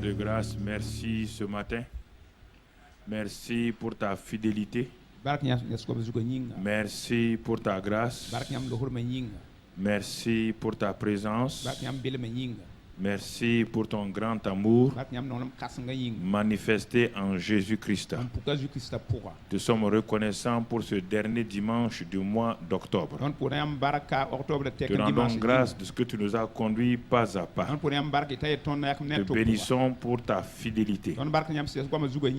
de grâce, merci ce matin. Merci pour ta fidélité. Merci pour ta grâce. Merci pour ta présence. Merci pour ton grand amour manifesté en Jésus-Christ. Nous sommes reconnaissants pour ce dernier dimanche du mois d'octobre. Te rendons grâce de ce que tu nous as conduits pas à pas. Te bénissons pour ta fidélité.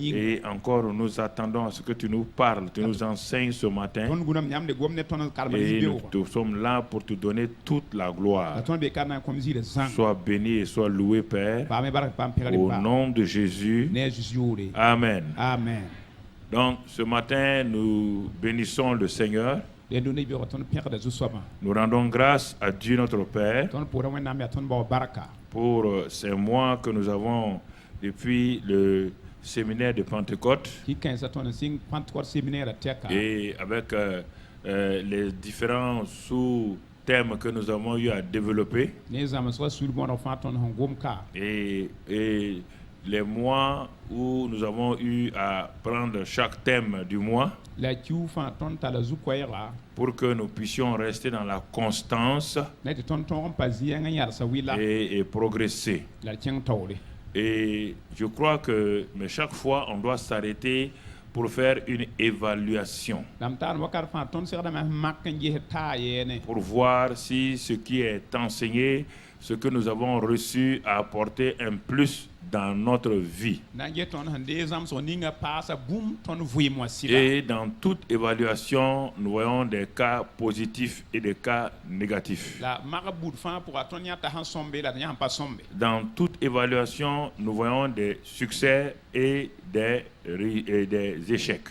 Et encore, nous attendons à ce que tu nous parles, tu nous enseignes ce matin. Et nous sommes là pour te donner toute la gloire. Sois béni et sois loué, Père, au nom de Jésus. Amen. Amen. Donc, ce matin, nous bénissons le Seigneur. Nous rendons grâce à Dieu notre Père pour ces mois que nous avons depuis le séminaire de Pentecôte et avec les différents sous-thèmes que nous avons eu à développer et les mois où nous avons eu à prendre chaque thème du mois pour que nous puissions rester dans la constance et progresser. Et je crois que mais chaque fois, on doit s'arrêter pour faire une évaluation, pour voir si ce qui est enseigné, ce que nous avons reçu a apporté un plus dans notre vie. Et dans toute évaluation, nous voyons des cas positifs et des cas négatifs. Dans toute évaluation, nous voyons des succès et des échecs.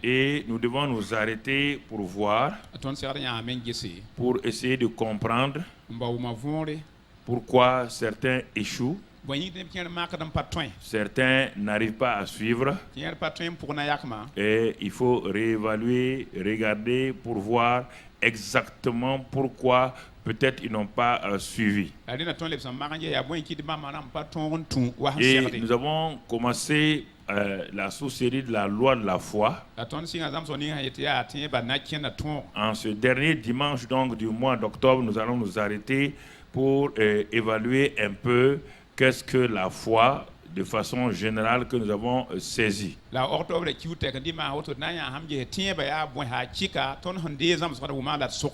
Et nous devons nous arrêter pour voir, pour essayer de comprendre pourquoi certains échouent, certains n'arrivent pas à suivre. Et il faut réévaluer, regarder pour voir exactement pourquoi peut-être ils n'ont pas suivi. Et nous avons commencé la sous-série de la loi de la foi. En ce dernier dimanche donc du mois d'octobre, nous allons nous arrêter pour évaluer un peu qu'est-ce que la foi de façon générale que nous avons saisi.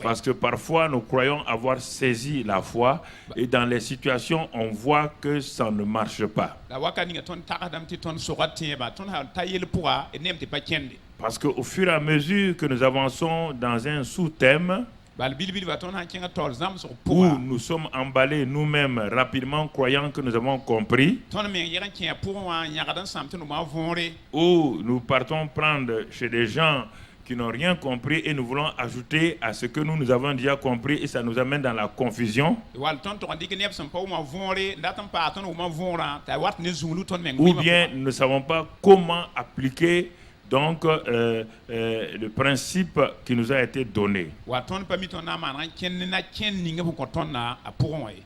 Parce que parfois nous croyons avoir saisi la foi et dans les situations on voit que ça ne marche pas. Parce qu'au fur et à mesure que nous avançons dans un sous-thème, où nous sommes emballés nous-mêmes rapidement croyant que nous avons compris, où nous partons prendre chez des gens qui n'ont rien compris et nous voulons ajouter à ce que nous avons déjà compris et ça nous amène dans la confusion. Ou bien nous ne savons pas comment appliquer donc le principe qui nous a été donné.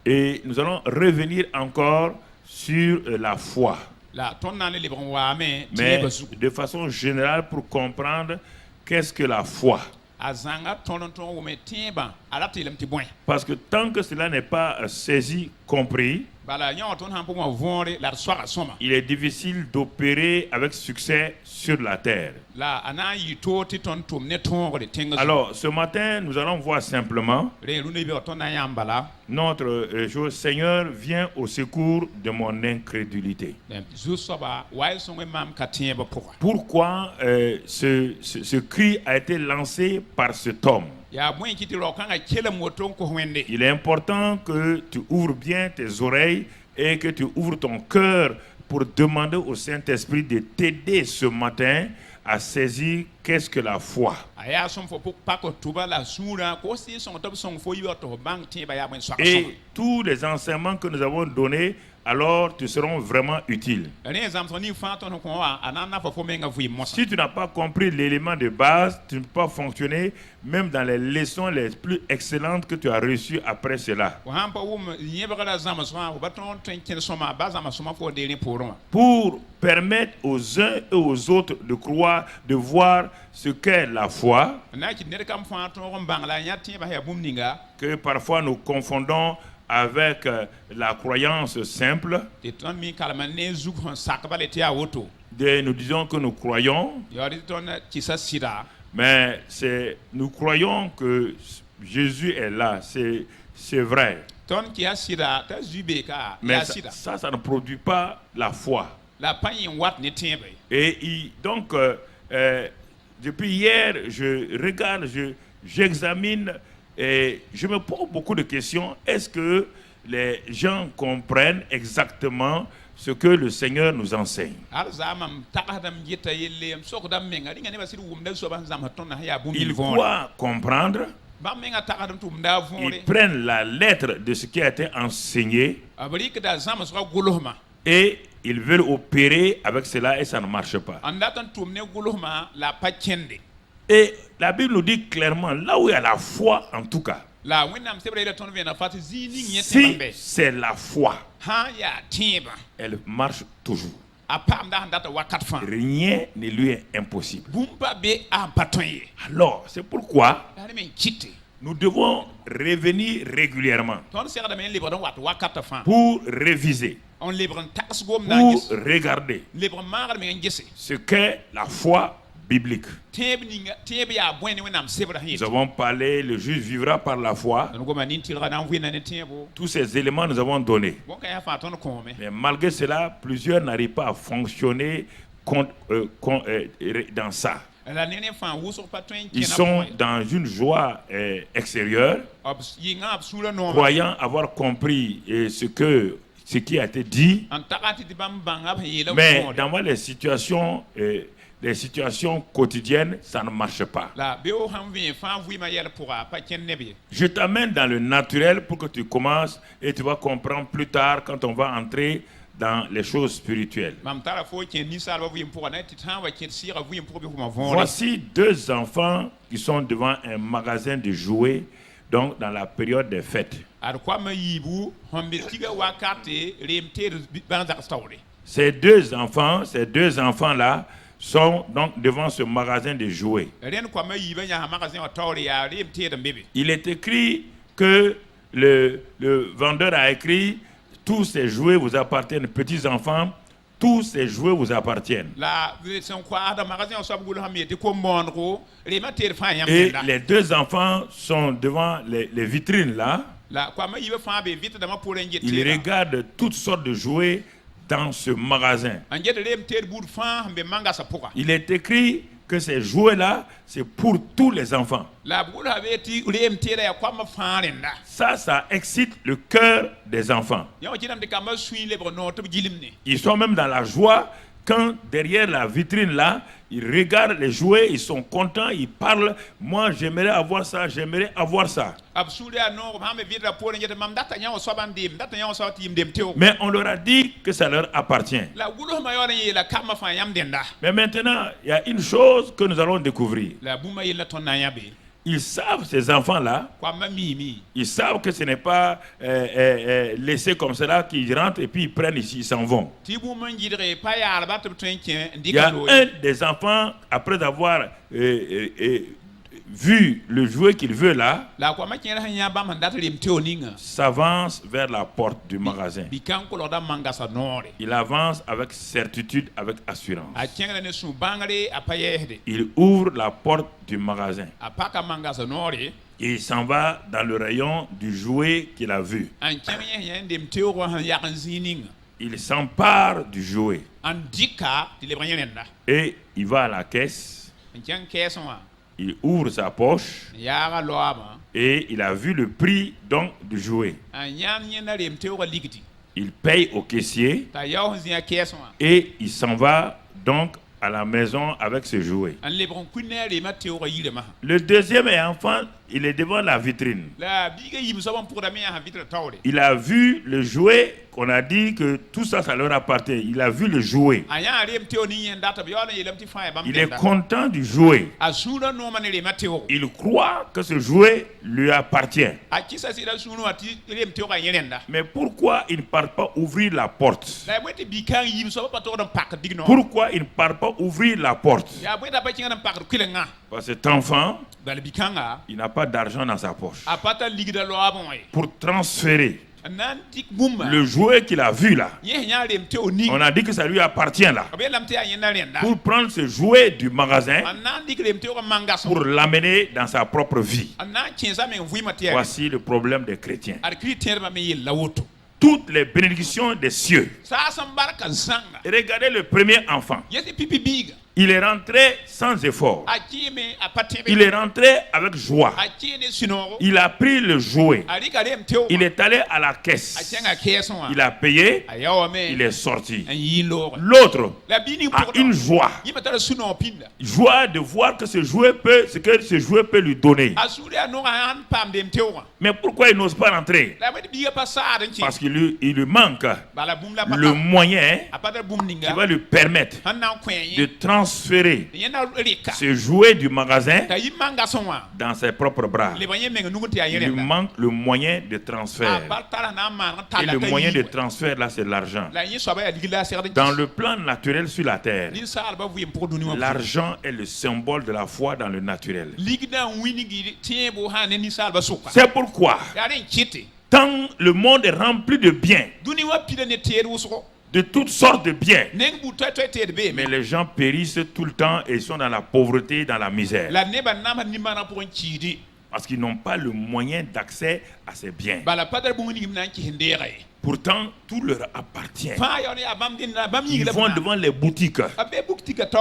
Et nous allons revenir encore sur la foi. Mais de façon générale pour comprendre qu'est-ce que la foi. Parce que tant que cela n'est pas saisi, compris, il est difficile d'opérer avec succès sur la terre. Alors, ce matin, nous allons voir simplement notre Seigneur vient au secours de mon incrédulité. Pourquoi ce cri a été lancé par cet homme? Il est important que tu ouvres bien tes oreilles et que tu ouvres ton cœur pour demander au Saint-Esprit de t'aider ce matin à saisir qu'est-ce que la foi. Et tous les enseignements que nous avons donnés alors te seront vraiment utiles. Si tu n'as pas compris l'élément de base, tu ne peux pas fonctionner même dans les leçons les plus excellentes que tu as reçues après cela. Pour permettre aux uns et aux autres de croire, de voir ce qu'est la foi, que parfois nous confondons avec la croyance simple. Nous disons que nous croyons, mais nous croyons que Jésus est là, c'est vrai. Mais ça ne produit pas la foi. Et donc, depuis hier, je regarde, j'examine et je me pose beaucoup de questions. Est-ce que les gens comprennent exactement ce que le Seigneur nous enseigne? Ils croient comprendre. Ils prennent la lettre de ce qui a été enseigné et ils veulent opérer avec cela et ça ne marche pas. Et la Bible nous dit clairement, là où il y a la foi en tout cas, si c'est la foi, elle marche toujours. Rien ne lui est impossible. Alors, c'est pourquoi nous devons revenir régulièrement pour réviser, pour regarder ce qu'est la foi biblique. Nous avons parlé, le juste vivra par la foi. Tous ces éléments nous avons donnés. Mais malgré cela, plusieurs n'arrivent pas à fonctionner dans ça. Ils sont dans une joie extérieure, croyant avoir compris ce qui a été dit. Mais dans les situations quotidiennes, ça ne marche pas. Je t'amène dans le naturel pour que tu commences et tu vas comprendre plus tard quand on va entrer dans les choses spirituelles. Voici deux enfants qui sont devant un magasin de jouets, donc dans la période des fêtes. Ces deux enfants-là sont donc devant ce magasin de jouets. Il est écrit que le vendeur a écrit: tous ces jouets vous appartiennent, petits enfants, tous ces jouets vous appartiennent. Et les deux enfants sont devant les vitrines là. Ils regardent toutes sortes de jouets dans ce magasin. Il est écrit que ces jouets-là, c'est pour tous les enfants. Ça excite le cœur des enfants. Ils sont même dans la joie quand derrière la vitrine là, ils regardent les jouets, ils sont contents, ils parlent. Moi, j'aimerais avoir ça, j'aimerais avoir ça. Mais on leur a dit que ça leur appartient. Mais maintenant, il y a une chose que nous allons découvrir. Ils savent, ces enfants-là, ils savent que ce n'est pas laissé comme cela, qu'ils rentrent et puis ils prennent ici, ils s'en vont. Il y a un des enfants, après avoir vu le jouet qu'il veut là, s'avance vers la porte du magasin. Il avance avec certitude, avec assurance. Il ouvre la porte du magasin. Et il s'en va dans le rayon du jouet qu'il a vu. Il s'empare du jouet. Et il va à la caisse. Il ouvre sa poche et il a vu le prix donc du jouet. Il paye au caissier et il s'en va donc à la maison avec ce jouet. Le deuxième enfant Il est devant la vitrine. Il a vu le jouet qu'on a dit que tout ça, ça leur appartient. Il a vu le jouet. Il est content du jouet. Il croit que ce jouet lui appartient. Mais pourquoi il ne part pas ouvrir la porte? Pourquoi il ne part pas ouvrir la porte? Parce que cet enfant, il n'a pas d'argent dans sa poche pour transférer le jouet qu'il a vu là. On a dit que ça lui appartient là. Pour prendre ce jouet du magasin, pour l'amener dans sa propre vie. Voici le problème des chrétiens. Toutes les bénédictions des cieux. Regardez le premier enfant. Il est rentré sans effort. Il est rentré avec joie. Il a pris le jouet. Il est allé à la caisse. Il a payé. Il est sorti. L'autre a une joie. Joie de voir que ce jouet peut lui donner. Mais pourquoi il n'ose pas rentrer? Parce qu'il lui manque le moyen qui va lui permettre de transférer ce jouet du magasin dans ses propres bras. Il lui manque le moyen de transfert. Et le moyen de transfert là, c'est l'argent. Dans le plan naturel sur la terre, l'argent est le symbole de la foi dans le naturel. C'est pourquoi tant le monde est rempli de biens, de toutes sortes de biens, mais les gens périssent tout le temps et sont dans la pauvreté, dans la misère, parce qu'ils n'ont pas le moyen d'accès à ces biens. Pourtant, tout leur appartient. Ils vont devant les boutiques.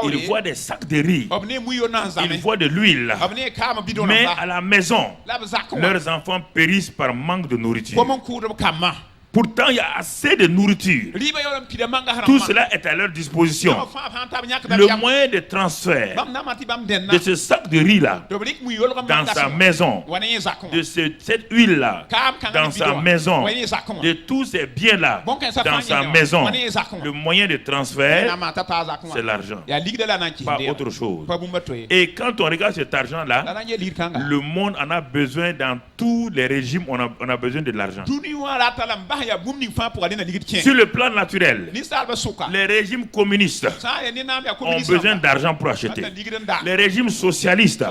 Ils voient des sacs de riz. Ils voient de l'huile. Mais à la maison, leurs enfants périssent par manque de nourriture. Pourtant, il y a assez de nourriture. Tout cela est à leur disposition. Le moyen de transfert de ce sac de riz-là dans sa maison, de cette huile-là dans sa maison, de tous ces biens-là dans sa maison, le moyen de transfert, c'est l'argent, pas autre chose. Et quand on regarde cet argent-là, le monde en a besoin. Dans tous les régimes, on a besoin de l'argent. Sur le plan naturel, les régimes communistes ont besoin d'argent pour acheter. Les régimes socialistes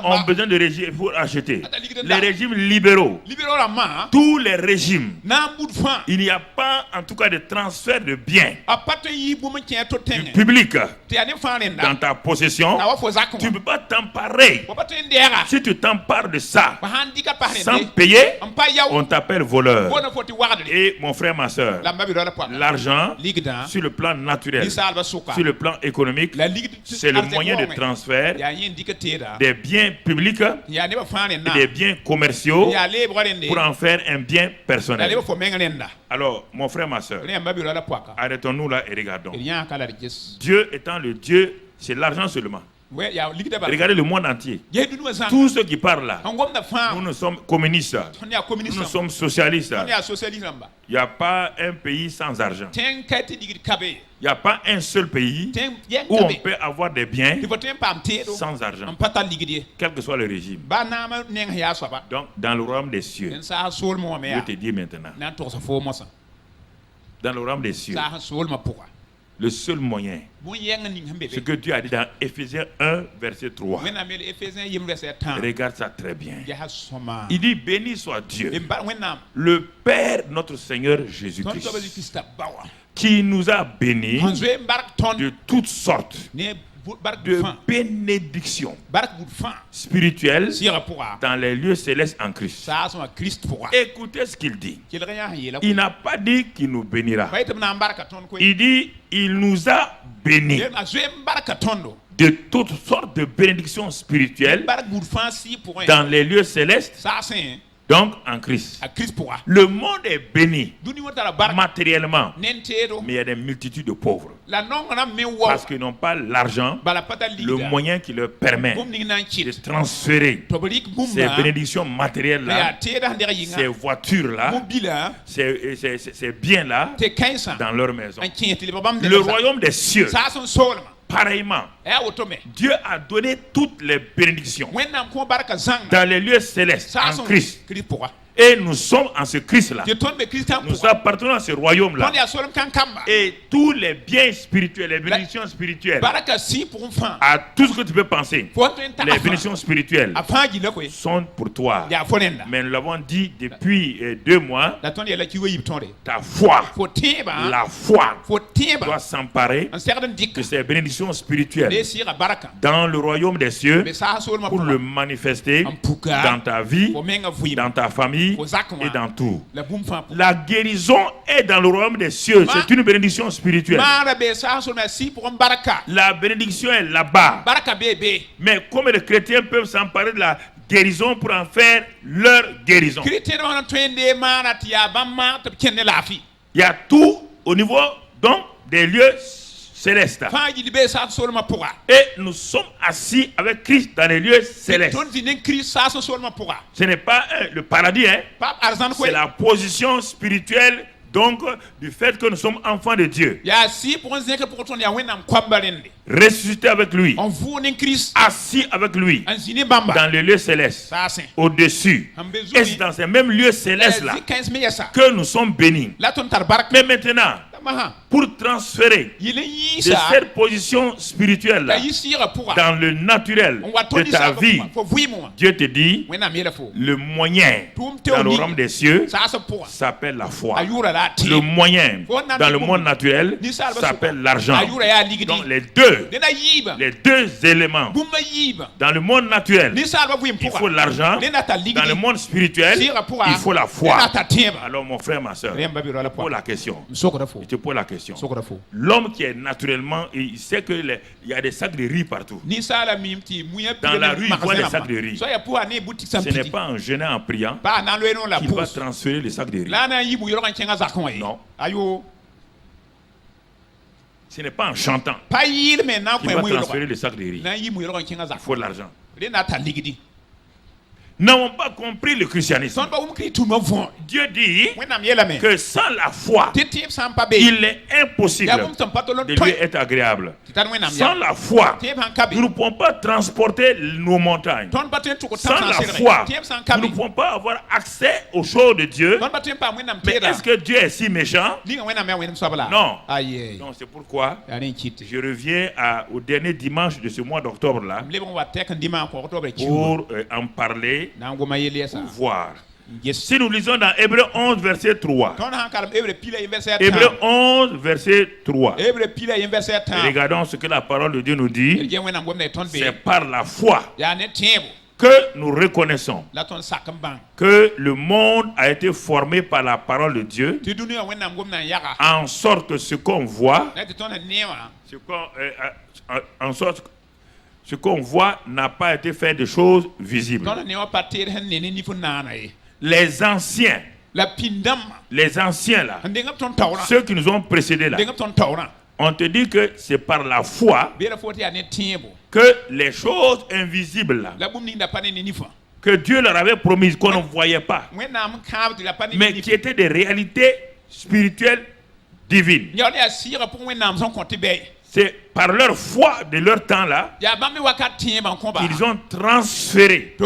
ont besoin de régimes pour acheter. Les régimes libéraux, tous les régimes, il n'y a pas en tout cas de transfert de biens du public dans ta possession. Tu ne peux pas t'emparer. Si tu t'empares de ça sans payer, on t'appelle voleur. Et mon frère, ma soeur, l'argent, sur le plan naturel, sur le plan économique, c'est le moyen de transfert des biens publics et des biens commerciaux pour en faire un bien personnel. Alors, mon frère, ma soeur, arrêtons-nous là et regardons. Dieu étant le Dieu, c'est l'argent seulement. Regardez le monde entier. Tous ceux qui parlent là, nous sommes communistes, nous sommes socialistes. Il n'y a pas un pays sans argent. Il n'y a pas un seul pays où on peut avoir des biens sans argent, quel que soit le régime. Donc, dans le royaume des cieux, je te dis maintenant, dans le royaume des cieux, le seul moyen, ce que Dieu a dit dans Éphésiens 1, verset 3. Regarde ça très bien. Il dit, béni soit Dieu, le Père, notre Seigneur Jésus-Christ, qui nous a bénis de toutes sortes de bénédictions spirituelles dans les lieux célestes en Christ. Écoutez ce qu'il dit. Il n'a pas dit qu'il nous bénira. Il dit, il nous a bénis de toutes sortes de bénédictions spirituelles dans les lieux célestes Donc en Christ. Le monde est béni matériellement, mais il y a des multitudes de pauvres. Parce qu'ils n'ont pas l'argent, le moyen qui leur permet de transférer ces bénédictions matérielles-là, ces voitures-là, ces biens-là dans leur maison. Le royaume des cieux, pareillement, Dieu a donné toutes les bénédictions dans les lieux célestes en Christ. Et nous sommes en ce Christ-là. Nous appartenons à ce royaume-là. Et tous les biens spirituels, les bénédictions spirituelles, à tout ce que tu peux penser, les bénédictions spirituelles sont pour toi. Mais nous l'avons dit depuis 2 mois, ta foi, la foi doit s'emparer de ces bénédictions spirituelles dans le royaume des cieux pour le manifester dans ta vie, dans ta famille et dans tout. La guérison est dans le royaume des cieux. C'est une bénédiction spirituelle. La bénédiction est là-bas. Mais comme les chrétiens peuvent s'emparer de la guérison pour en faire leur guérison. Il y a tout au niveau donc des lieux céleste. Et nous sommes assis avec Christ dans les lieux célestes. Ce n'est pas le paradis, hein? C'est la position spirituelle donc du fait que nous sommes enfants de Dieu. Ressuscité avec lui, assis avec lui dans les lieux célestes, au-dessus. Et c'est dans ces mêmes lieux célestes-là que nous sommes bénis. Mais maintenant, pour transférer de cette position spirituelle dans le naturel de ta vie, Dieu te dit, le moyen dans le royaume des cieux s'appelle la foi. Le moyen dans le monde naturel s'appelle l'argent. Donc les deux éléments dans le monde naturel, il faut l'argent. Dans le monde spirituel, il faut la foi. Alors mon frère, ma soeur, pose la question. Je te pose la question. L'homme qui est naturellement, il sait qu'il y a des sacs de riz partout. Dans la rue, il voit des sacs de riz. Ce n'est pas en jeûnant, en priant qu'il va transférer les sacs de riz. Non. Ce n'est pas en chantant qu'il va transférer les sacs de riz. Il faut de l'argent. N'avons pas compris le christianisme. Dieu dit que sans la foi, il est impossible de lui être agréable. Sans la foi, nous ne pouvons pas transporter nos montagnes. Sans la foi, nous ne pouvons pas avoir accès aux choses de Dieu. Mais est-ce que Dieu est si méchant? Non. Donc c'est pourquoi je reviens au dernier dimanche de ce mois d'octobre-là pour en parler. Pour voir. Si nous lisons dans Hébreux 11, verset 3. Hébreux 11, verset 3. Regardons ce que la parole de Dieu nous dit. C'est par la foi que nous reconnaissons que le monde a été formé par la parole de Dieu, en sorte que ce qu'on voit, ce qu'on voit n'a pas été fait de choses visibles. Les anciens là, ceux qui nous ont précédés là, on te dit que c'est par la foi que les choses invisibles là, que Dieu leur avait promises qu'on ne voyait pas, mais qui étaient des réalités spirituelles divines. C'est par leur foi de leur temps là qu'ils ont transféré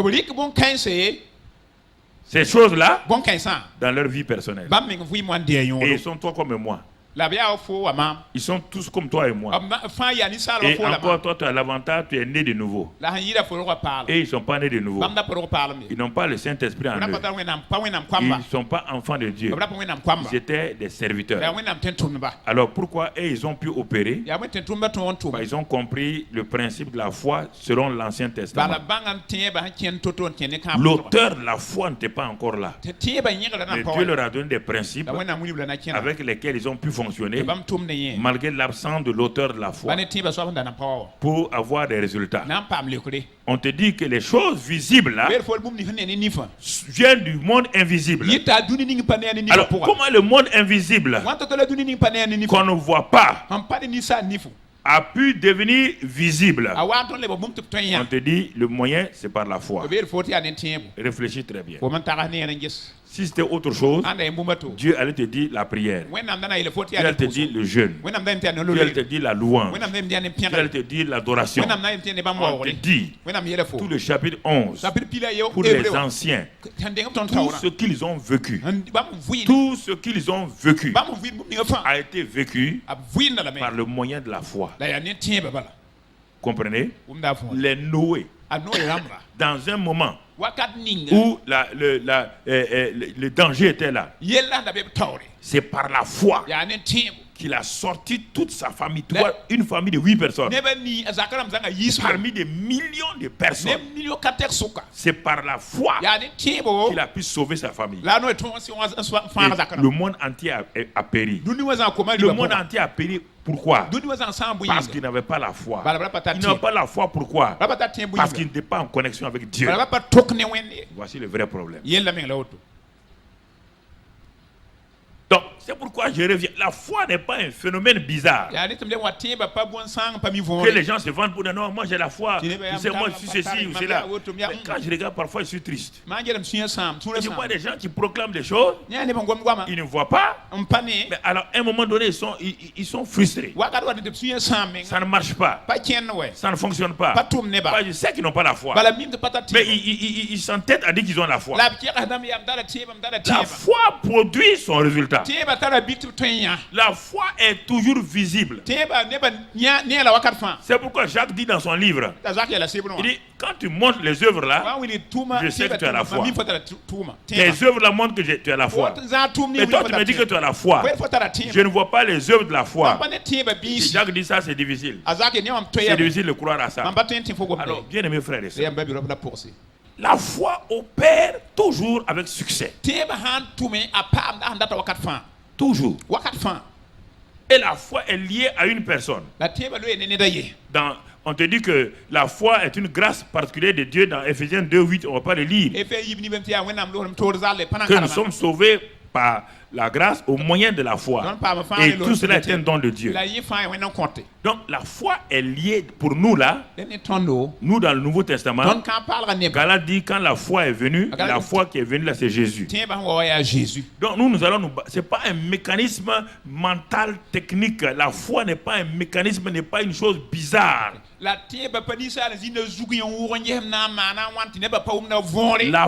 ces choses là dans leur vie personnelle. Et ils sont toi comme moi. Ils sont tous comme toi et moi. Et encore toi, tu as l'avantage, tu es né de nouveau. Et ils ne sont pas nés de nouveau. Ils n'ont pas le Saint-Esprit en eux. Ils ne sont pas enfants de Dieu. Ils étaient des serviteurs. Alors pourquoi ils ont pu opérer? Ils ont compris le principe de la foi selon l'Ancien Testament. L'auteur de la foi n'était pas encore là. Mais Dieu leur a donné des principes avec lesquels ils ont pu fonctionner. fonctionner malgré l'absence de l'auteur de la foi pour avoir des résultats. On te dit que les choses visibles là viennent du monde invisible. Alors comment le monde invisible qu'on ne voit pas a pu devenir visible? On te dit le moyen c'est par la foi. Réfléchis très bien. Si c'était autre chose, Dieu allait te dire la prière. Dieu allait te dire le jeûne. Dieu allait te dire la louange. Dieu allait te dire l'adoration. On te dit tout le chapitre 11 pour les anciens, tout ce qu'ils ont vécu, tout ce qu'ils ont vécu a été vécu par le moyen de la foi. Comprenez? Les Noé, dans un moment où le danger était là, c'est par la foi qu'il a sorti toute sa famille. Tu vois, une famille de 8 personnes parmi des millions de personnes. C'est par la foi qu'il a pu sauver sa famille. Et le monde entier a péri. Le monde entier a péri. Pourquoi? Parce qu'il n'avait pas la foi. Il n'avait pas la foi, pourquoi? Parce qu'il n'était pas en connexion avec Dieu. Voici le vrai problème. Donc, c'est pourquoi je reviens. La foi n'est pas un phénomène bizarre. Que les gens se vendent pour dire non, moi j'ai la foi. Tu sais, moi je suis ceci ou cela. Mais quand je regarde, parfois je suis triste. Je vois des gens qui proclament des choses. Ils ne voient pas. Mais alors, à un moment donné, ils sont frustrés. Ça ne marche pas. Ça ne fonctionne pas. Je sais qu'ils n'ont pas la foi. Mais ils s'entêtent à dire qu'ils ont la foi. La foi produit son résultat. La foi est toujours visible. C'est pourquoi Jacques dit dans son livre, il dit, quand tu montres les œuvres là, je sais que tu as la foi. Tes œuvres là montrent que tu as la foi. Mais toi tu me dis que tu as la foi. Je ne vois pas les œuvres de la foi. Et Jacques dit ça, c'est difficile. C'est difficile de croire à ça. Alors, bien aimés frères et sœurs, la foi opère toujours avec succès. Toujours. Et la foi est liée à une personne. On te dit que la foi est une grâce particulière de Dieu dans Ephésiens 2:8. On ne va pas le lire. Que nous sommes sauvés par la grâce au moyen de la foi. Et tout cela est un don de Dieu. Donc la foi est liée pour nous là. Nous dans le Nouveau Testament, Galates dit quand la foi est venue, la foi qui est venue là c'est Jésus. Donc nous allons c'est pas un mécanisme mental technique. La foi n'est pas un mécanisme, n'est pas une chose bizarre. La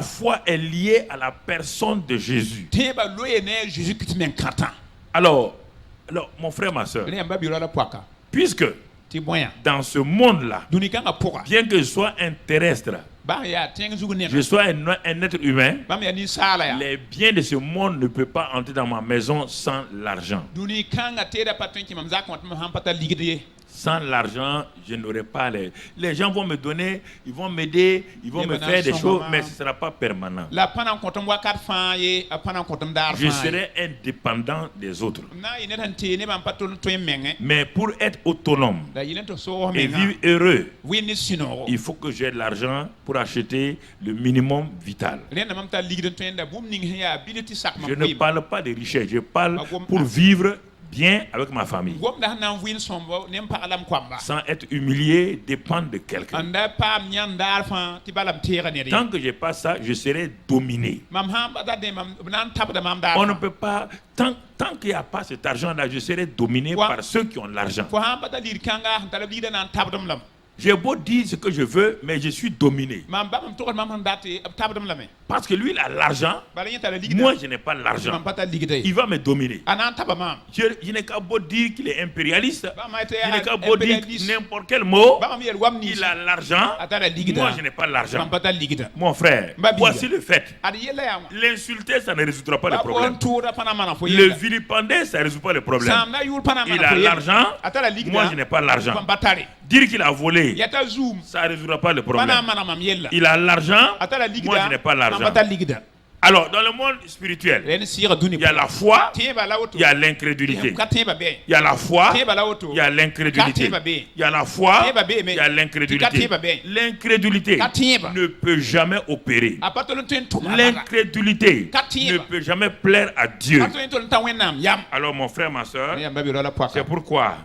foi est liée à la personne de Jésus. Alors, mon frère, ma soeur, puisque dans ce monde-là, bien que je sois un terrestre, je sois un être humain, les biens de ce monde ne peuvent pas entrer dans ma maison sans l'argent. Sans l'argent, je n'aurai pas les gens vont me donner, ils vont m'aider, ils vont me faire des choses, mais ce ne sera pas permanent. Je serai indépendant des autres. Mais pour être autonome et vivre heureux, il faut que j'ai de l'argent pour acheter le minimum vital. Je ne parle pas de richesse, je parle pour vivre bien avec ma famille, sans être humilié, dépendre de quelqu'un. Tant que je n'ai pas ça, je serai dominé. On ne peut pas, tant qu'il n'y a pas cet argent-là, je serai dominé par ceux qui ont l'argent. J'ai beau dire ce que je veux, mais je suis dominé. Parce que lui, il a l'argent. Moi, je n'ai pas l'argent. Il va me dominer. Je n'ai qu'à beau dire qu'il est impérialiste. Je n'ai qu'à beau dire n'importe quel mot. Il a l'argent. Moi, je n'ai pas l'argent. Mon frère, voici le fait. L'insulter, ça ne résoudra pas le problème. Le vilipender, ça ne résout pas le problème. Il a l'argent. Moi, je n'ai pas l'argent. Dire qu'il a volé, ça ne résoudra pas le problème. Il a l'argent, moi je n'ai pas l'argent. Alors, dans le monde spirituel, il y a la foi, il y a l'incrédulité. Il y a la foi, il y a l'incrédulité. Il y a la foi, il y a l'incrédulité. L'incrédulité ne peut jamais opérer. L'incrédulité ne peut jamais plaire à Dieu. Alors, mon frère, ma soeur, c'est pourquoi,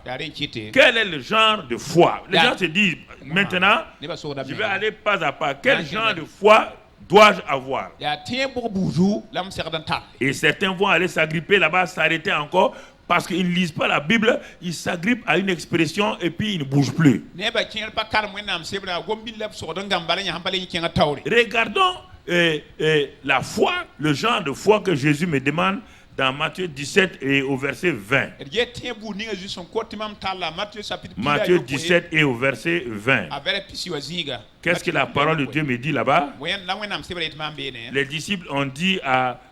quel est le genre de foi? Les gens se disent, maintenant, je vais aller pas à pas. Quel genre de foi dois-je avoir? Et certains vont aller s'agripper là-bas, s'arrêter encore, parce qu'ils ne lisent pas la Bible, ils s'agrippent à une expression et puis ils ne bougent plus. Regardons la foi, le genre de foi que Jésus me demande dans Matthieu 17 et au verset 20. Matthieu 17 et au verset 20. Qu'est-ce que la parole de Dieu me dit là-bas? Les disciples ont dit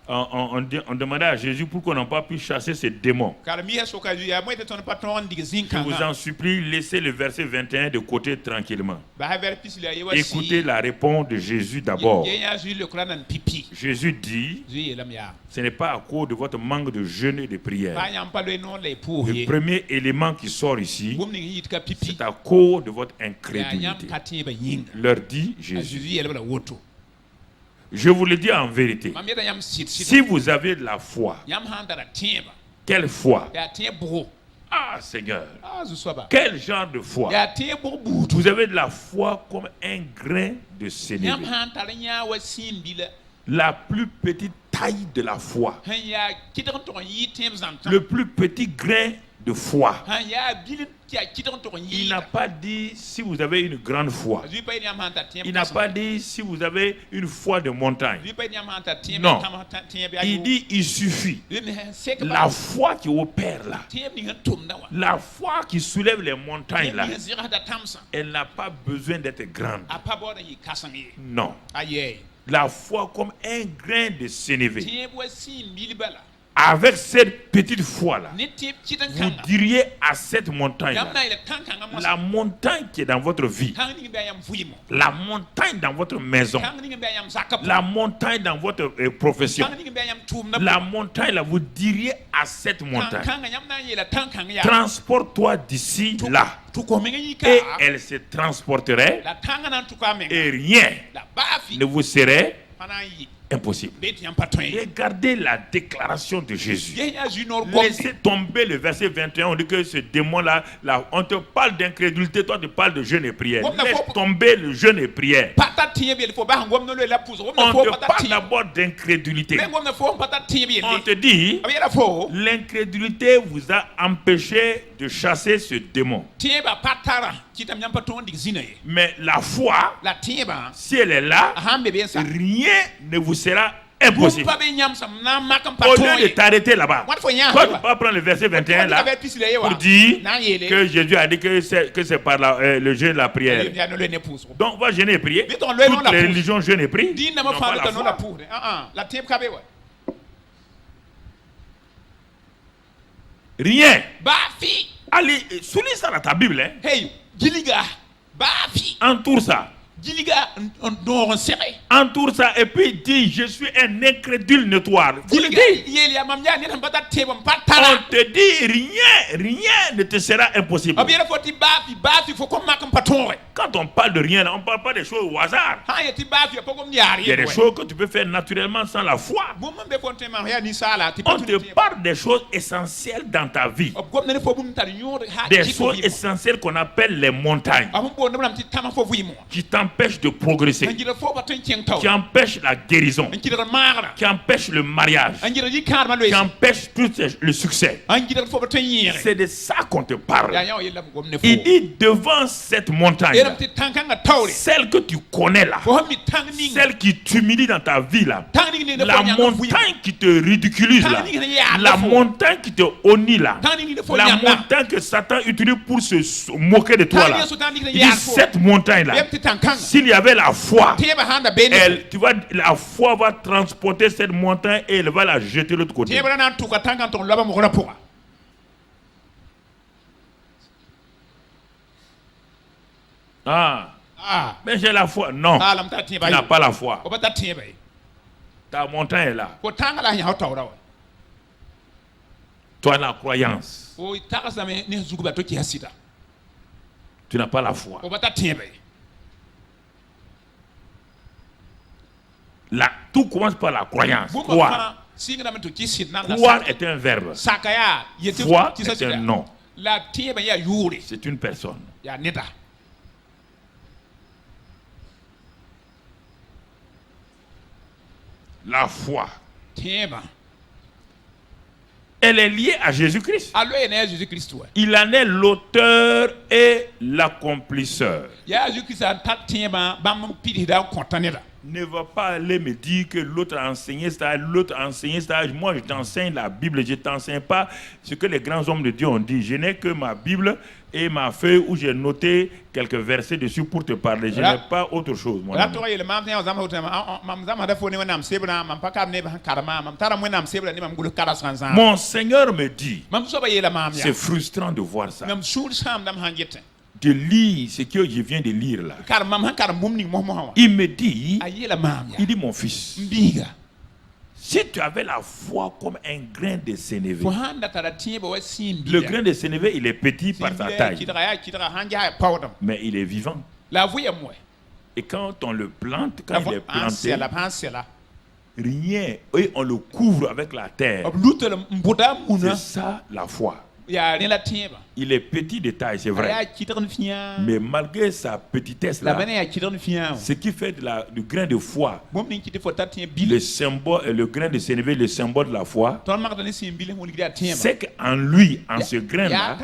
on demandait à Jésus pourquoi on n'a pas pu chasser ces démons. Je vous en supplie, laissez le verset 21 de côté tranquillement. Écoutez la réponse de Jésus d'abord. Jésus dit, ce n'est pas à cause de votre manque de jeûne et de prière. Le premier élément qui sort ici, c'est à cause de votre incrédulité. Leur dit Jésus. Je vous le dis en vérité. Si vous avez de la foi, quelle foi? Ah Seigneur, quel genre de foi? Vous avez de la foi comme un grain de sénévé. La plus petite taille de la foi. Le plus petit grain de foi. Il n'a pas dit si vous avez une grande foi. Il n'a pas dit si vous avez une foi de montagne. Non. Il dit il suffit. La foi qui opère là. La foi qui soulève les montagnes là. Elle n'a pas besoin d'être grande. Non. La foi comme un grain de sénévé. Avec cette petite foi-là, vous diriez à cette montagne-là, la montagne qui est dans votre vie, la montagne dans votre maison, la montagne dans votre profession, la montagne là, vous diriez à cette montagne, transporte-toi d'ici là. Et elle se transporterait et rien ne vous serait impossible. Regardez la déclaration de Jésus. Laissez tomber le verset 21. On dit que ce démon-là, on te parle d'incrédulité, toi tu parles de jeûne et prière. Laisse tomber le jeûne et prière. On te parle d'abord d'incrédulité. On te dit, l'incrédulité vous a empêché de chasser ce démon. Mais la foi, si elle est là, rien ne vous sera impossible. Au lieu de t'arrêter là-bas, toi tu vas prendre le verset 21 là pour dire que Jésus a dit que c'est par le jeûne et la prière. Donc on va jeûner et prier. Toutes les religions jeûnent et prient. Rien. Allez, souligne ça dans ta Bible. Entoure ça. Entoure ça et puis dis je suis un incrédule notoire. On te dit rien ne te sera impossible. Quand on parle de rien, on ne parle pas des choses au hasard. Il y a des choses que tu peux faire naturellement sans la foi. On te parle des choses essentielles dans ta vie. Des choses essentielles qu'on appelle les montagnes. Qui t'empêchent de progresser. Qui empêchent la guérison. Qui empêchent le mariage. Qui empêchent tout le succès. C'est de ça qu'on te parle. Il dit devant cette montagne, celle que tu connais là, celle qui t'humilie dans ta vie là, la montagne qui te ridiculise là, la montagne qui te honnie là, la montagne que Satan utilise pour se moquer de toi là, il dit cette montagne là, s'il y avait la foi, la foi va transporter cette montagne et elle va la jeter de l'autre côté. Mais j'ai la foi. Non, tu n'as pas la foi. Ta montagne est là. Toi, la croyance. Tu n'as pas la foi. Là, tout commence par la croyance. Croire. Croire est un verbe. Foi est un nom. C'est une personne. La foi. Elle est liée à Jésus-Christ. Il en est l'auteur et l'accomplisseur. Ne va pas aller me dire que l'autre a enseigné ça, l'autre a enseigné ça. Moi, je t'enseigne la Bible, je ne t'enseigne pas ce que les grands hommes de Dieu ont dit. Je n'ai que ma Bible et ma feuille où j'ai noté quelques versets dessus pour te parler. Je n'ai pas autre chose. Mon Seigneur me dit, c'est frustrant de voir ça. De lire ce que je viens de lire là. Il me dit, mon fils, si tu avais la foi comme un grain de sénévé, le grain de sénévé, il est petit par sa taille, mais il est vivant. Et quand on le plante, quand il est planté, rien, et on le couvre avec la terre. C'est ça la foi. Il est petit de taille, c'est vrai. Mais malgré sa petitesse là, ce qui fait du grain de foi, le symbole, le grain de sénévé, le symbole de la foi, c'est qu'en lui, en ce grain là,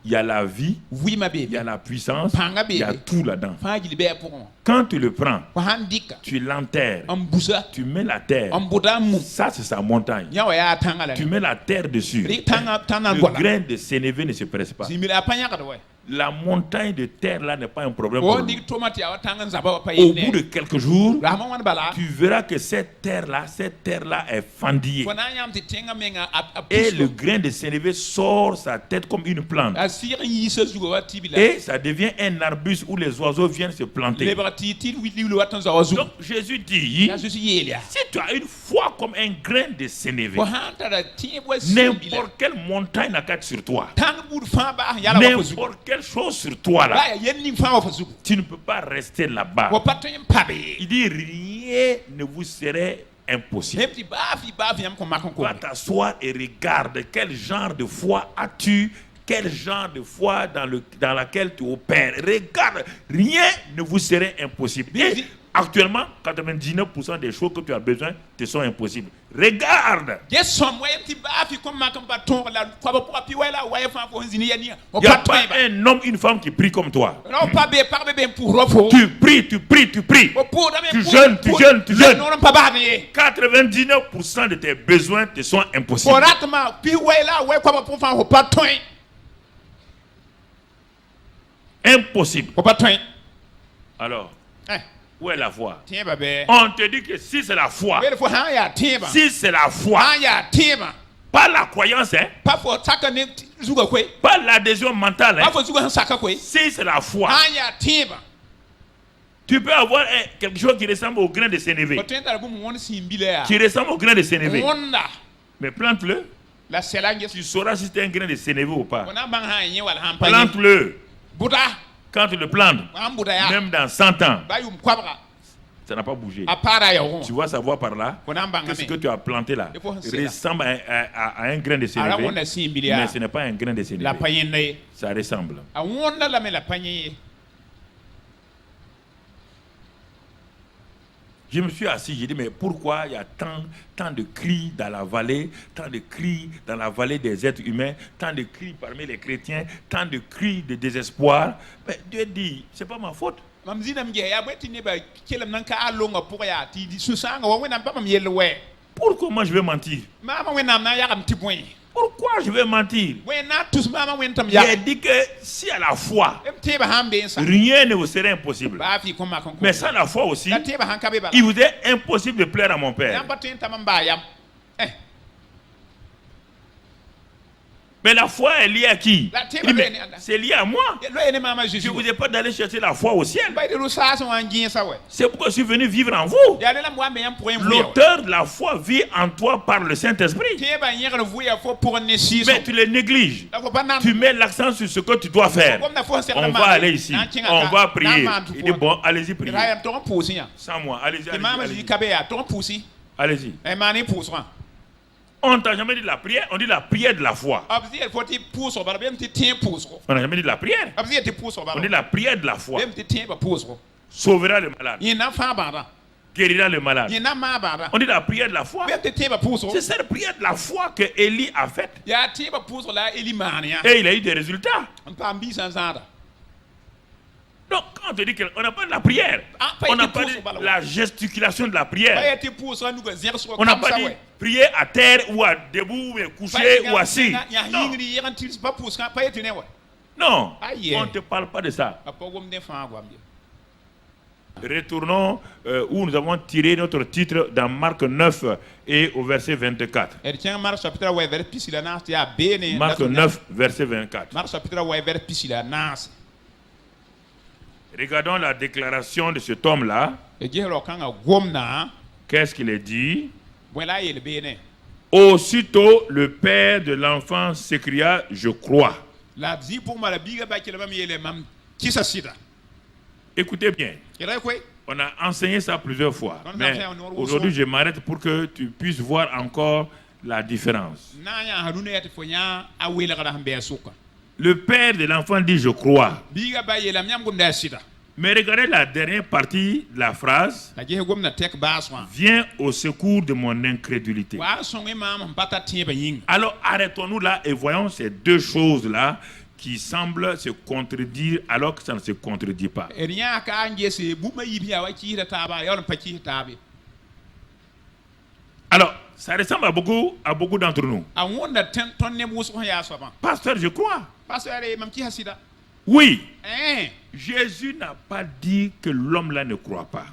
il y a la vie, il y a la puissance, il y a tout là-dedans. Quand tu le prends, tu l'enterres, tu mets la terre, ça c'est sa montagne. Tu mets la terre dessus. Le grain de sénévé ne se presse pas. La montagne de terre là n'est pas un problème pour nous. Au bout de quelques jours, tu verras que cette terre là est fendillée. Et le grain de sénévé sort sa tête comme une plante. Et ça devient un arbuste où les oiseaux viennent se planter. Donc Jésus dit, si tu as une foi comme un grain de sénévé, n'importe quelle montagne n'a qu'à être sur toi. N'importe quelle chose sur toi là, tu ne peux pas rester là-bas. Il dit rien ne vous serait impossible. Va t'asseoir et regarde quel genre de foi as-tu, quel genre de foi dans laquelle tu opères. Regarde, rien ne vous serait impossible. Et actuellement, 99% des choses que tu as besoin te sont impossibles. Regarde. Il n'y a pas un homme, une femme qui prie comme toi. Tu pries. Tu jeûnes. 99% de tes besoins te sont impossibles. Impossible. Alors, où est la foi? On te dit que si c'est la foi, pas la croyance, pas l'adhésion mentale, si c'est la foi, tu peux avoir quelque chose qui ressemble au grain de sénévé. Qui ressemble au grain de sénévé. Mais plante-le. Tu sauras si c'est un grain de sénévé ou pas. Plante-le. Quand tu le plantes, même dans 100 ans, ça n'a pas bougé. Tu vas savoir par là que ce que tu as planté là ressemble à un grain de sénévé, mais ce n'est pas un grain de sénévé. Ça ressemble. Je me suis assis, j'ai dit, mais pourquoi il y a tant de cris dans la vallée, tant de cris dans la vallée des êtres humains, tant de cris parmi les chrétiens, tant de cris de désespoir? Mais Dieu dit, c'est pas ma faute. Pourquoi moi je vais mentir? Pourquoi je vais mentir? Il a dit que si à la foi, rien ne vous serait impossible. Mais sans la foi aussi, il vous est impossible de plaire à mon Père. Mais la foi est liée à qui? C'est lié à moi. Je ne vous ai pas d'aller chercher la foi au ciel. C'est pourquoi je suis venu vivre en vous. L'auteur de la foi vit en toi par le Saint-Esprit. Mais tu le négliges. Tu mets l'accent sur ce que tu dois faire. On va aller ici. On va prier. Il dit bon, allez-y prier. Sans moi, allez-y. Allez-y. On t'a jamais dit la prière, on dit la prière de la foi. On n'a jamais dit la prière. On dit la prière de la foi. Sauvera le malade. Guérira le malade. On dit la prière de la foi. C'est cette prière de la foi que Élie a faite. Et il a eu des résultats. Donc, quand on te dit qu'on n'a pas de la prière, on n'a pas dit la gesticulation de la prière. On n'a pas dit prier à terre ou à debout, ou couché ou assis. Non, on ne te parle pas de ça. Retournons où nous avons tiré notre titre dans Marc 9 et au verset 24. Marc 9, verset 24. Regardons la déclaration de cet homme-là. Qu'est-ce qu'il a dit? Aussitôt, le père de l'enfant s'écria, je crois. Écoutez bien. On a enseigné ça plusieurs fois. Mais aujourd'hui, je m'arrête pour que tu puisses voir encore la différence. Le père de l'enfant dit je crois. Mais regardez la dernière partie de la phrase. Viens au secours de mon incrédulité. Alors arrêtons-nous là et voyons ces deux choses-là qui semblent se contredire alors que ça ne se contredit pas. Alors, ça ressemble à beaucoup d'entre nous. Pasteur, je crois. Oui. Jésus n'a pas dit que l'homme là ne croit pas.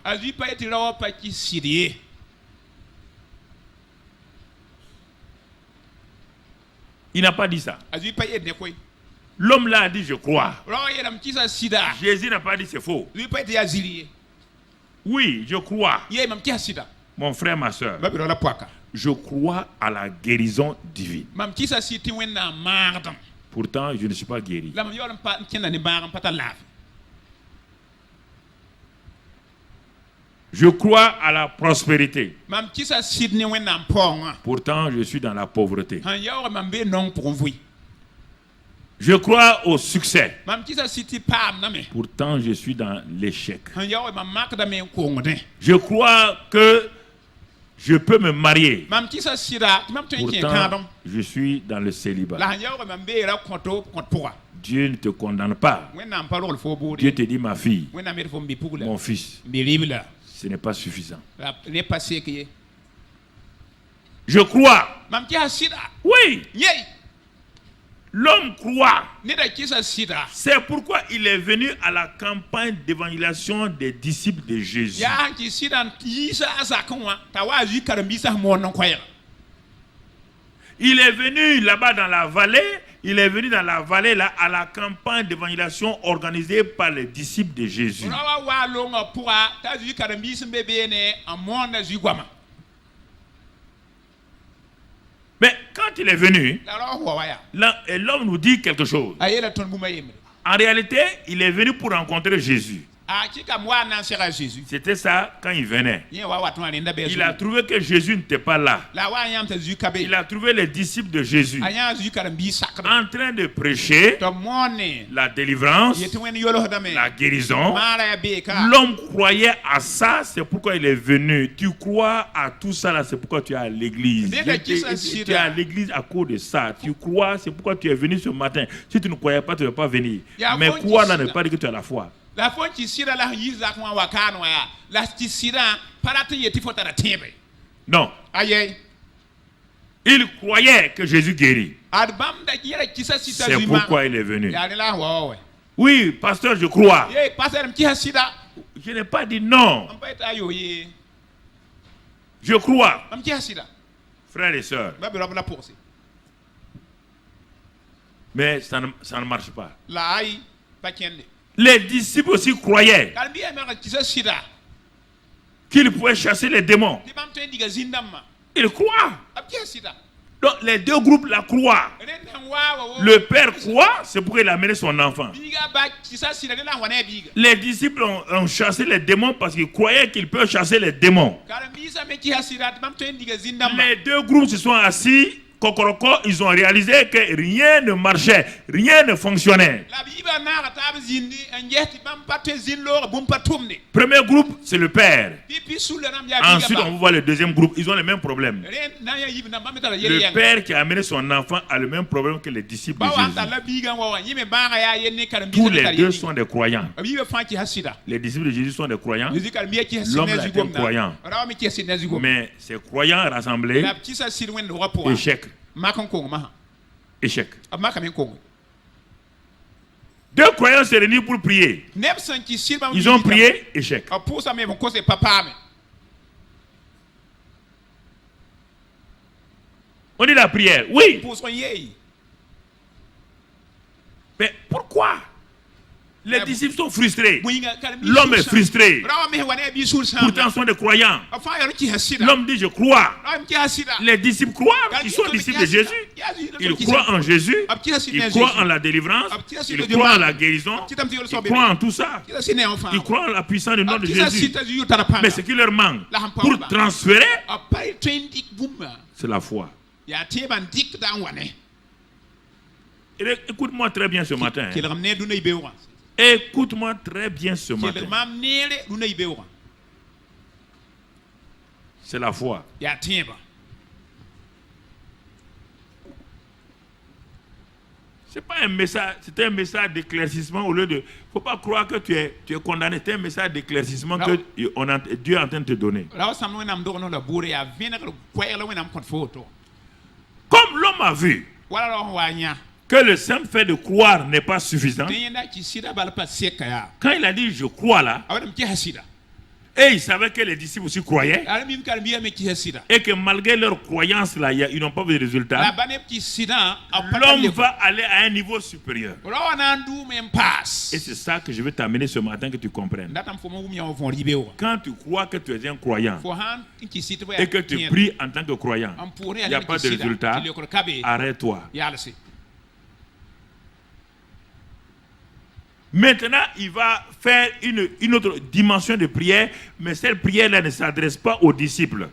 Il n'a pas dit ça. L'homme là a dit je crois. Jésus n'a pas dit c'est faux. Oui, je crois. Mon frère, ma soeur, je crois à la guérison divine. Pourtant, je ne suis pas guéri. Je crois à la prospérité. Pourtant, je suis dans la pauvreté. Je crois au succès. Pourtant, je suis dans l'échec. Je crois que je peux me marier. Pourtant, je suis dans le célibat. Dieu ne te condamne pas. Dieu te dit, ma fille, mon fils, ce n'est pas suffisant. Je crois. Oui. L'homme croit. C'est pourquoi il est venu à la campagne d'évangélisation des disciples de Jésus. Il est venu là-bas dans la vallée. Il est venu dans la vallée là à la campagne d'évangélisation organisée par les disciples de Jésus. Mais quand il est venu, l'homme nous dit quelque chose. En réalité, il est venu pour rencontrer Jésus. C'était ça quand il venait. Il a trouvé que Jésus n'était pas là. Il a trouvé les disciples de Jésus en train de prêcher la délivrance, la guérison. L'homme croyait à ça, c'est pourquoi il est venu. Tu crois à tout ça là, c'est pourquoi tu es à l'église. Tu es à l'église à cause de ça. Tu crois, c'est pourquoi tu es venu ce matin. Si tu ne croyais pas, tu ne vas pas venir. Mais croire là ne veut pas dire que tu as la foi. Non. Il croyait que Jésus guérit. C'est pourquoi il est venu. Oui, pasteur, je crois. Je n'ai pas dit non. Je crois. Frères et sœurs, Mais ça ne marche pas. Les disciples aussi croyaient qu'ils pouvaient chasser les démons. Ils croient. Donc les deux groupes la croient. Le père croit, c'est pour qu'il a amené son enfant. Les disciples ont chassé les démons parce qu'ils croyaient qu'ils peuvent chasser les démons. Les deux groupes se sont assis. Ils ont réalisé que rien ne marchait, rien ne fonctionnait. Premier groupe, c'est le père. Ensuite, on voit le deuxième groupe. Ils ont les mêmes problèmes. Le père qui a amené son enfant a le même problème que les disciples de Jésus. Tous les deux sont des croyants. Les disciples de Jésus sont des croyants. L'homme là est un croyant. Mais ces croyants rassemblés, échec. Échec. Deux croyants se réunissent pour prier. Ils ont prié, échec. On dit la prière, oui. Mais pourquoi? Les disciples sont frustrés. L'homme est frustré. Pourtant, ils sont des croyants. L'homme dit, je crois. Les disciples croient. Ils sont disciples de Jésus. Ils croient en Jésus. Ils croient en la délivrance. Ils croient en la guérison. Ils croient en tout ça. Ils croient en la puissance du nom de Jésus. Mais ce qui leur manque pour transférer, c'est la foi. Écoute-moi très bien ce matin. Écoute-moi très bien ce matin. C'est la foi. C'est pas un message, c'est un message d'éclaircissement au lieu de. Faut pas croire que tu es condamné. C'est un message d'éclaircissement que Dieu est en train de te donner. Comme l'homme a vu que le simple fait de croire n'est pas suffisant. Quand il a dit je crois là, et il savait que les disciples aussi croyaient, et que malgré leur croyance là, ils n'ont pas vu de résultat, l'homme va aller à un niveau supérieur. Et c'est ça que je veux t'amener ce matin, que tu comprennes. Quand tu crois que tu es un croyant et que tu pries en tant que croyant, il n'y a pas de résultat, arrête-toi. Maintenant, il va faire une autre dimension de prière, mais cette prière-là ne s'adresse pas aux disciples.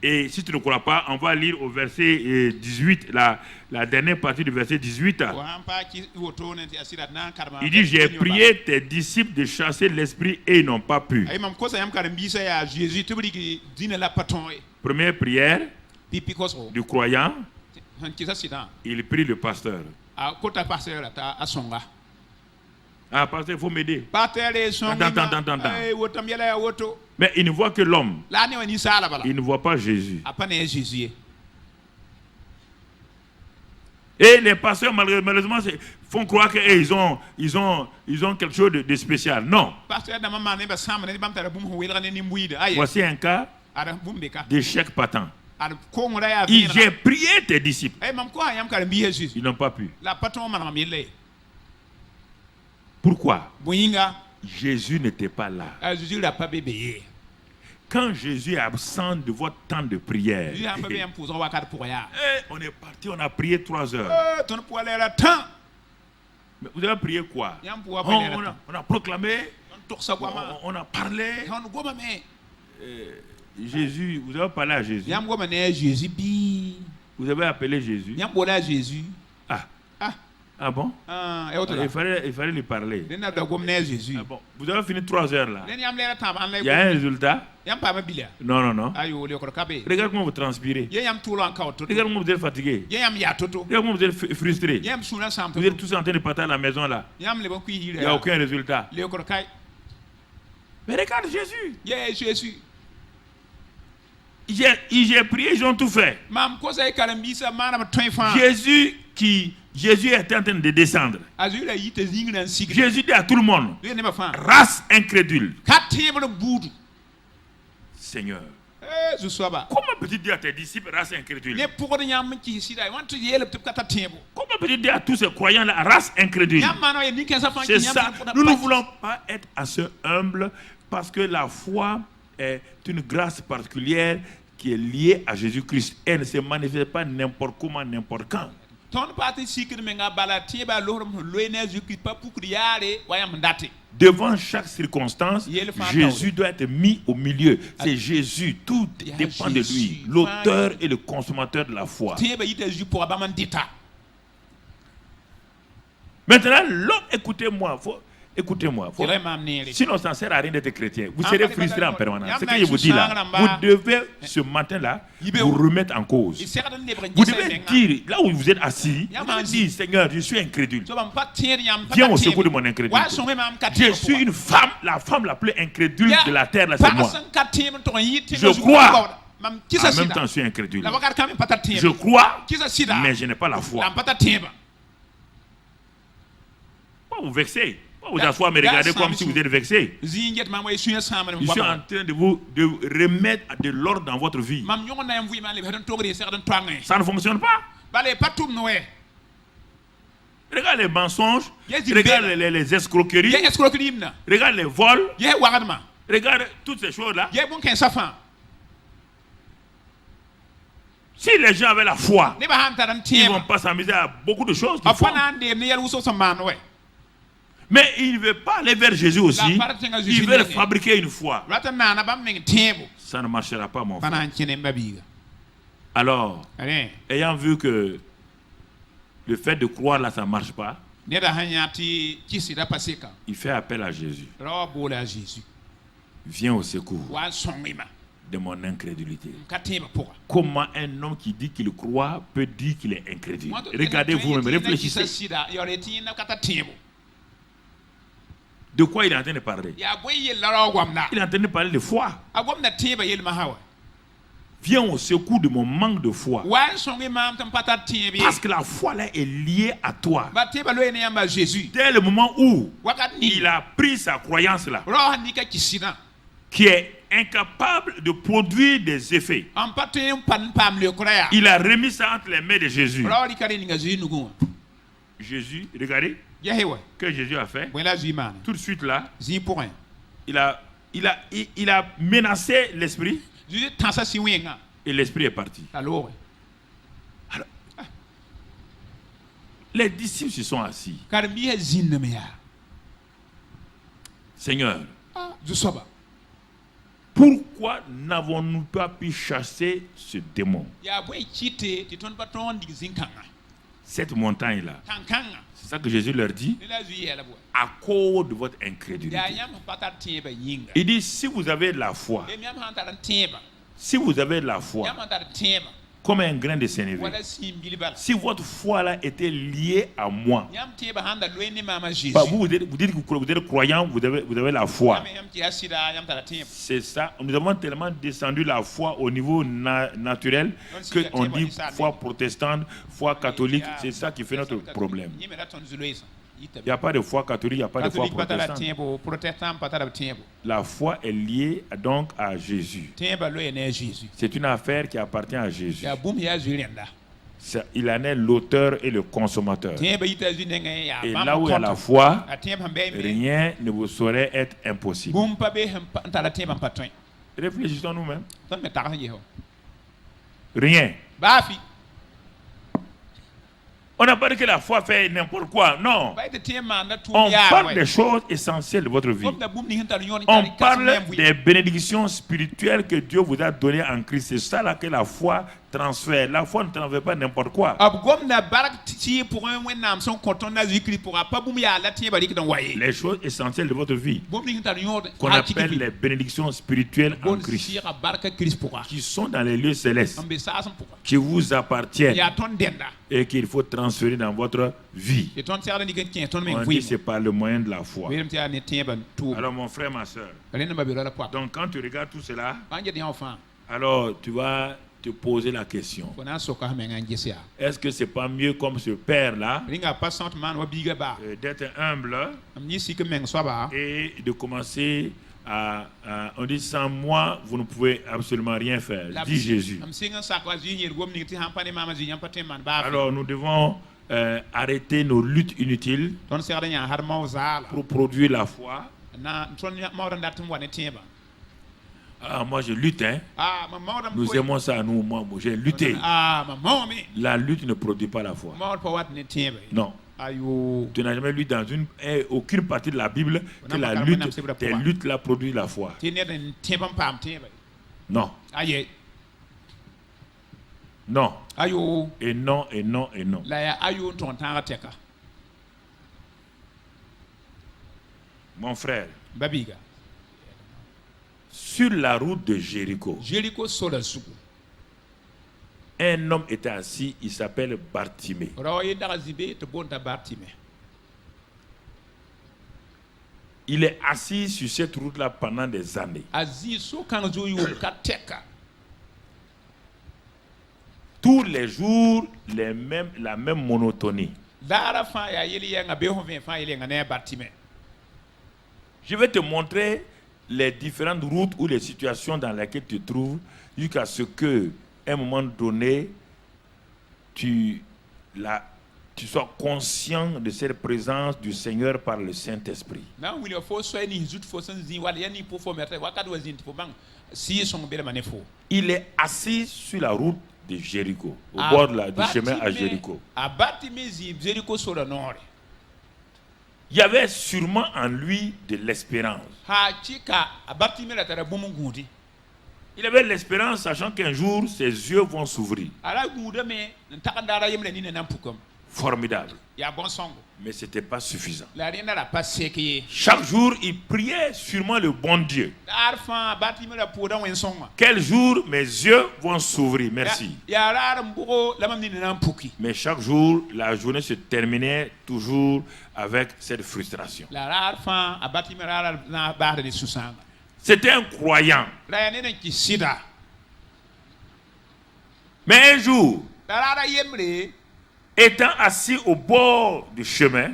Et si tu ne crois pas, on va lire au verset 18, la dernière partie du verset 18. Il dit, j'ai prié tes disciples de chasser l'esprit et ils n'ont pas pu. Première prière du croyant. Il prie le pasteur. Ah, pasteur, il faut m'aider. Attends. Mais il ne voit que l'homme. Il ne voit pas Jésus. Et les pasteurs, malheureusement, font croire qu'ils ont quelque chose de spécial. Non. Voici un cas d'échec patent. J'ai prié tes disciples. Ils n'ont pas pu. Pourquoi? Jésus n'était pas là. Quand Jésus est absent de votre temps de prière, on est parti, on a prié 3 heures. Mais vous avez prié quoi? On a proclamé, on a parlé. Jésus, vous avez parlé à Jésus. Vous avez appelé Jésus. Ah bon? Il fallait lui parler. Ah bon. Vous avez fini 3 heures là. Il y a un résultat? Non. Regarde comment vous transpirez. Regarde comment vous êtes fatigué. Regarde comment vous êtes frustré. Vous êtes tous en train de partir à la maison là. Il n'y a aucun résultat. Mais regarde Jésus. J'ai prié, ils ont tout fait. Jésus était en train de descendre. Jésus dit à tout le monde, race incrédule, Seigneur, Comment peux-tu dire à tes disciples race incrédule? Comment peux-tu dire à tous ces croyants la race incrédule? C'est ça. Nous ne voulons pas être assez humbles parce que la foi est une grâce particulière qui est liée à Jésus-Christ. Elle ne se manifeste pas n'importe comment, n'importe quand. Devant chaque circonstance, Jésus doit être mis au milieu. C'est Jésus, tout dépend de lui, l'auteur et le consommateur de la foi. Maintenant, l'homme, écoutez-moi, sinon ça ne sert à rien d'être chrétien. Vous serez frustré en permanence. Ce que je vous dis là, vous devez ce matin-là vous remettre en cause. Vous devez dire, là où vous êtes assis, vous devez dire, Seigneur, je suis incrédule. Viens au secours de mon incrédulité. Je suis une femme, la femme la plus incrédule de la terre, là c'est moi. Je crois. En même temps, je suis incrédule. Je crois, mais je n'ai pas la foi. Vous vexez. Vous asseoir me regarder comme si vous êtes vexé. Je suis en train de vous remettre de l'ordre dans votre vie. Ça ne fonctionne pas. Regarde les mensonges, regarde les escroqueries, regarde les vols, regarde toutes ces choses-là. Si les gens avaient la foi, ils ne vont pas s'amuser à beaucoup de choses qu'ils font. Mais il ne veut pas aller vers Jésus aussi. Il veut fabriquer une foi. Ça ne marchera pas, mon frère. Alors, ayant vu que le fait de croire là, ça ne marche pas, il fait appel à Jésus. Viens au secours de mon incrédulité. Comment un homme qui dit qu'il croit peut dire qu'il est incrédule? Regardez vous-même, réfléchissez. De quoi il est en train de parler? Il est en train de parler de foi. Viens au secours de mon manque de foi. Parce que la foi là est liée à toi. Dès le moment où il a pris sa croyance là, qui est incapable de produire des effets, il a remis ça entre les mains de Jésus. Jésus, regardez. Que Jésus a fait, tout de suite là, il a menacé l'esprit et l'esprit est parti. Alors, les disciples se sont assis. Seigneur, pourquoi n'avons-nous pas pu chasser ce démon? Cette montagne-là. C'est ça que Jésus leur dit. À cause de votre incrédulité. Il dit, si vous avez de la foi, comme un grain de sénévé, si votre foi là était liée à moi, vous dites que vous êtes croyant, vous avez la foi. C'est ça. Nous avons tellement descendu la foi au niveau naturel qu'on dit foi protestante, foi catholique. C'est ça qui fait notre problème. Il n'y a pas de foi catholique, il n'y a pas de foi protestante. La foi est liée donc à Jésus. C'est une affaire qui appartient à Jésus. Il en est l'auteur et le consommateur. Et là où il y a la foi, rien ne vous saurait être impossible. Réfléchissons nous-mêmes. Rien. On n'a pas dit que la foi fait n'importe quoi, non. On parle des choses essentielles de votre vie. On parle des bénédictions spirituelles que Dieu vous a données en Christ. C'est ça là que la foi transfère. La foi ne transfère pas n'importe quoi. Les choses essentielles de votre vie, qu'on appelle les bénédictions spirituelles en Christ, qui sont dans les lieux célestes, qui vous appartiennent et qu'il faut transférer dans votre vie. On dit c'est par le moyen de la foi. Alors mon frère, ma soeur, donc quand tu regardes tout cela, alors tu vas te poser la question. Est-ce que c'est pas mieux comme ce père-là d'être humble et de commencer on dit sans moi, vous ne pouvez absolument rien faire, dit Jésus. Alors nous devons arrêter nos luttes inutiles pour produire la foi. Moi je lutte, hein. Nous aimons ça, moi j'ai lutté. La lutte ne produit pas la foi. Non. Tu n'as jamais lu dans aucune partie de la Bible que la lutte, tes luttes là produisent la foi. Non. Non. Et non, et non, et non. Mon frère, sur la route de Jéricho, un homme était assis, il s'appelle Bartimée. Il est assis sur cette route-là pendant des années. Tous les jours, la même monotonie. Je vais te montrer les différentes routes ou les situations dans lesquelles tu te trouves jusqu'à ce que, à un moment donné, tu sois conscient de cette présence du Seigneur par le Saint-Esprit. Il est assis sur la route de Jéricho, au bord du chemin à Jéricho. Il y avait sûrement en lui de l'espérance. Il avait l'espérance, sachant qu'un jour, ses yeux vont s'ouvrir. Formidable. Mais ce n'était pas suffisant. Chaque jour, il priait sûrement le bon Dieu. Quel jour mes yeux vont s'ouvrir? Merci. Mais chaque jour, la journée se terminait toujours avec cette frustration. C'était un croyant. Mais un jour, étant assis au bord du chemin,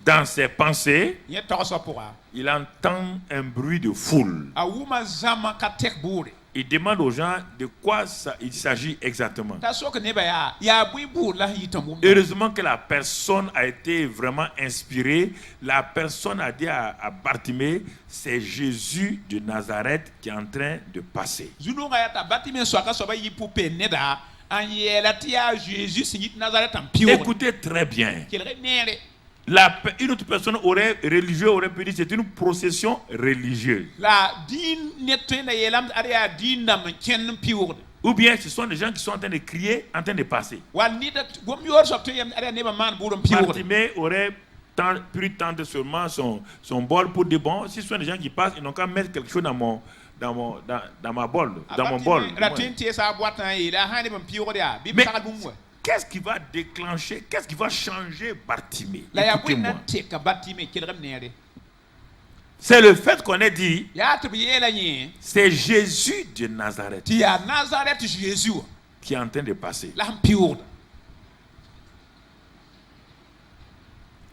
dans ses pensées, il entend un bruit de foule. Il demande aux gens de quoi il s'agit exactement. Heureusement que la personne a été vraiment inspirée. La personne a dit à Bartimée, c'est Jésus de Nazareth qui est en train de passer. Écoutez très bien. Une autre personne aurait pu dire c'est une procession religieuse. Ou bien ce sont des gens qui sont en train de crier, en train de passer. Bartimée aurait pu tendre seulement son bol pour dire bon, si ce sont des gens qui passent, ils n'ont qu'à mettre quelque chose dans mon bol. Mais qu'est-ce qui va déclencher, qu'est-ce qui va changer Bartimée? Écoutez-moi. C'est le fait qu'on ait dit c'est Jésus de Nazareth qui est en train de passer.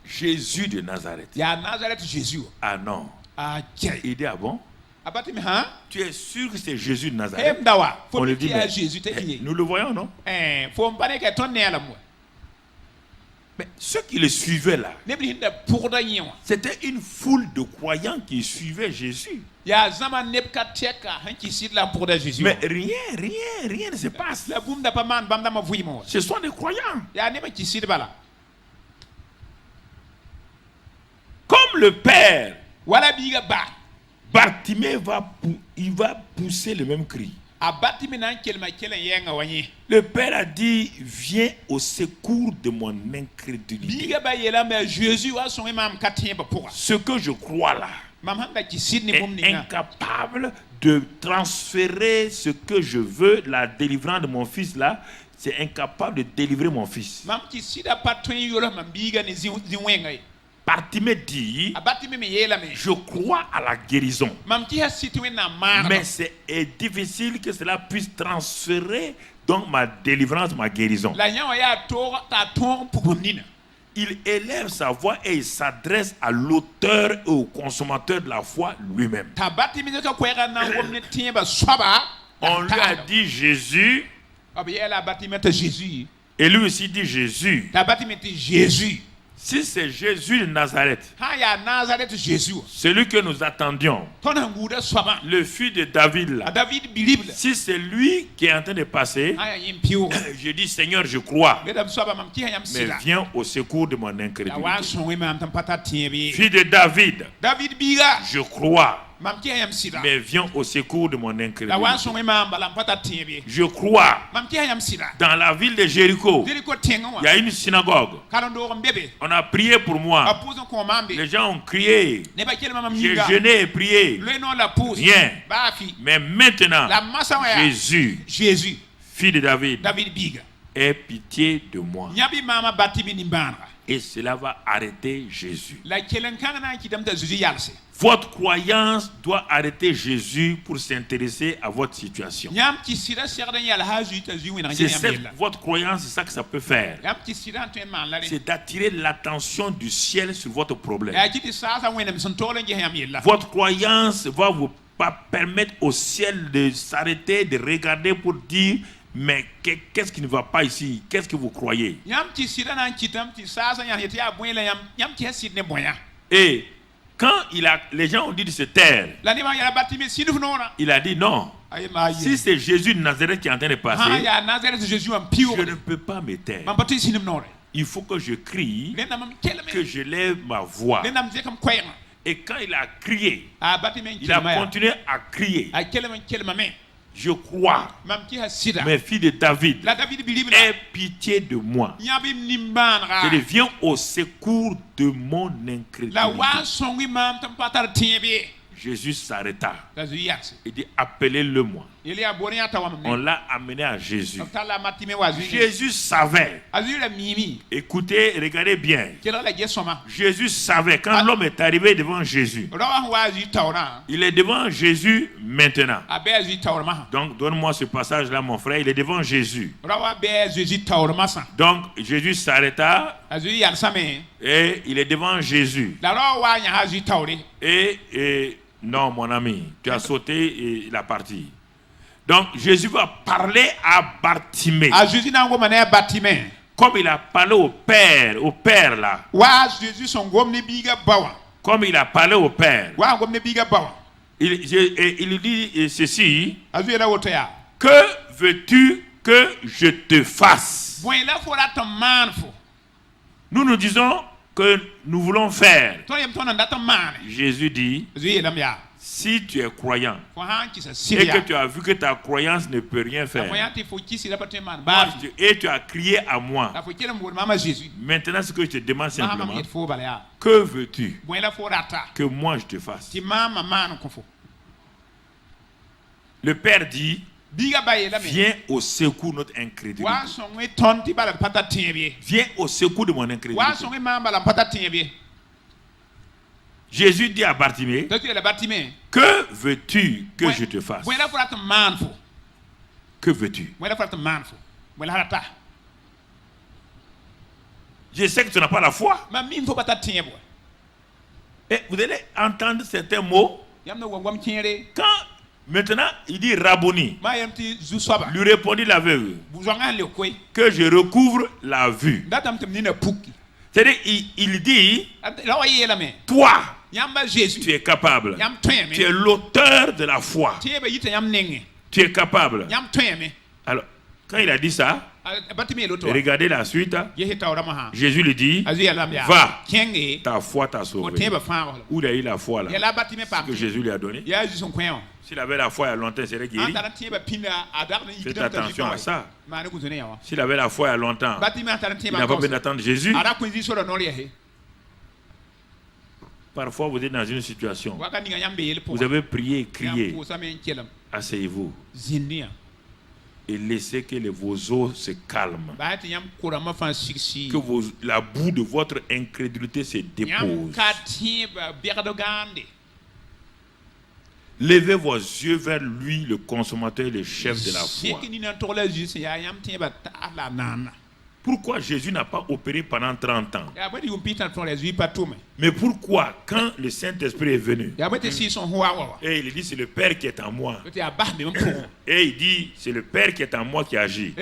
Jésus de Nazareth. Ah non. Il dit ah bon? Tu es sûr que c'est Jésus de Nazareth? On le dit, nous le voyons, non? Mais ceux qui le suivaient là, c'était une foule de croyants qui suivaient Jésus. Mais rien ne se passe. Ce sont des croyants. Comme le Père, Bartimée va pousser le même cri. Le Père a dit, viens au secours de mon incrédulité. Ce que je crois là est incapable de transférer ce que je veux, la délivrance de mon fils là, c'est incapable de délivrer mon fils. Bartimée dit, je crois à la guérison, mais c'est difficile que cela puisse transférer donc ma délivrance, ma guérison. il élève sa voix et il s'adresse à l'auteur et au consommateur de la foi lui-même. On lui a dit Jésus. Et lui aussi dit Jésus. Si c'est Jésus de Nazareth, celui que nous attendions, le fils de David là, si c'est lui qui est en train de passer, je dis Seigneur, je crois, mais viens au secours de mon incrédulité. Fils de David, je crois, mais viens au secours de mon incrédulité. Je crois. Dans la ville de Jéricho, il y a une synagogue. On a prié pour moi. Les gens ont crié. J'ai jeûné et prié. Rien. Mais maintenant, Jésus, fils de David, aie pitié de moi. Et cela va arrêter Jésus. Votre croyance doit arrêter Jésus pour s'intéresser à votre situation. Votre croyance, c'est ça que ça peut faire. C'est d'attirer l'attention du ciel sur votre problème. Votre croyance va vous permettre au ciel de s'arrêter, de regarder pour dire mais qu'est-ce qui ne va pas ici? Qu'est-ce que vous croyez? Et quand les gens ont dit de se taire, il a dit non. Si c'est Jésus de Nazareth qui est en train de passer, je ne peux pas me taire. Il faut que je crie, que je lève ma voix. Et quand il a crié, il a continué à crier. Je crois, mes filles de David, aie pitié de moi. Je viens au secours de mon incrédulité. Jésus s'arrêta. Il dit appelez-le-moi. On l'a amené à Jésus. Jésus savait. Écoutez, regardez bien. Jésus savait quand l'homme est arrivé devant Jésus. Il est devant Jésus maintenant. Donc donne-moi ce passage là mon frère. Il est devant Jésus. Donc Jésus s'arrêta. Et il est devant Jésus. Et non mon ami, tu as sauté et il a parti. Donc Jésus va parler à Bartimée. Comme il a parlé au père là. Comme il a parlé au père. Il dit ceci. Que veux-tu que je te fasse? Nous disons que nous voulons faire. Jésus dit, si tu es croyant et que tu as vu que ta croyance ne peut rien faire, et tu as crié à moi, maintenant ce que je te demande simplement, que veux-tu que moi je te fasse? Le Père dit, viens au secours de notre incrédulité. Viens au secours de mon incrédulité. Jésus dit à Bartimée, que veux-tu que je te fasse? Que veux-tu? Je sais que tu n'as pas la foi. Et vous allez entendre certains mots. Quand maintenant, il dit Rabboni. Lui répondit l'aveugle que je recouvre la vue. C'est-à-dire, il dit, toi, tu es capable. Tu es l'auteur de la foi. Tu es capable. Alors, quand il a dit ça, regardez la suite. Jésus lui dit, va, ta foi t'a sauvé. Où il a eu la foi là? Ce que Jésus lui a donné. S'il avait la foi il y a longtemps, il serait guéri. Faites attention à ça. S'il avait la foi il y a longtemps, il n'a pas besoin d'attendre Jésus. Parfois, vous êtes dans une situation. Vous avez prié et crié. Asseyez-vous. Et laissez que vos os se calment. Que la boue de votre incrédulité se dépose. Levez vos yeux vers lui, le consommateur et le chef de la foi. Pourquoi Jésus n'a pas opéré pendant 30 ans? Mais pourquoi, quand le Saint-Esprit est venu, et il dit c'est le Père qui est en moi, et il dit c'est le Père qui est en moi qui agit,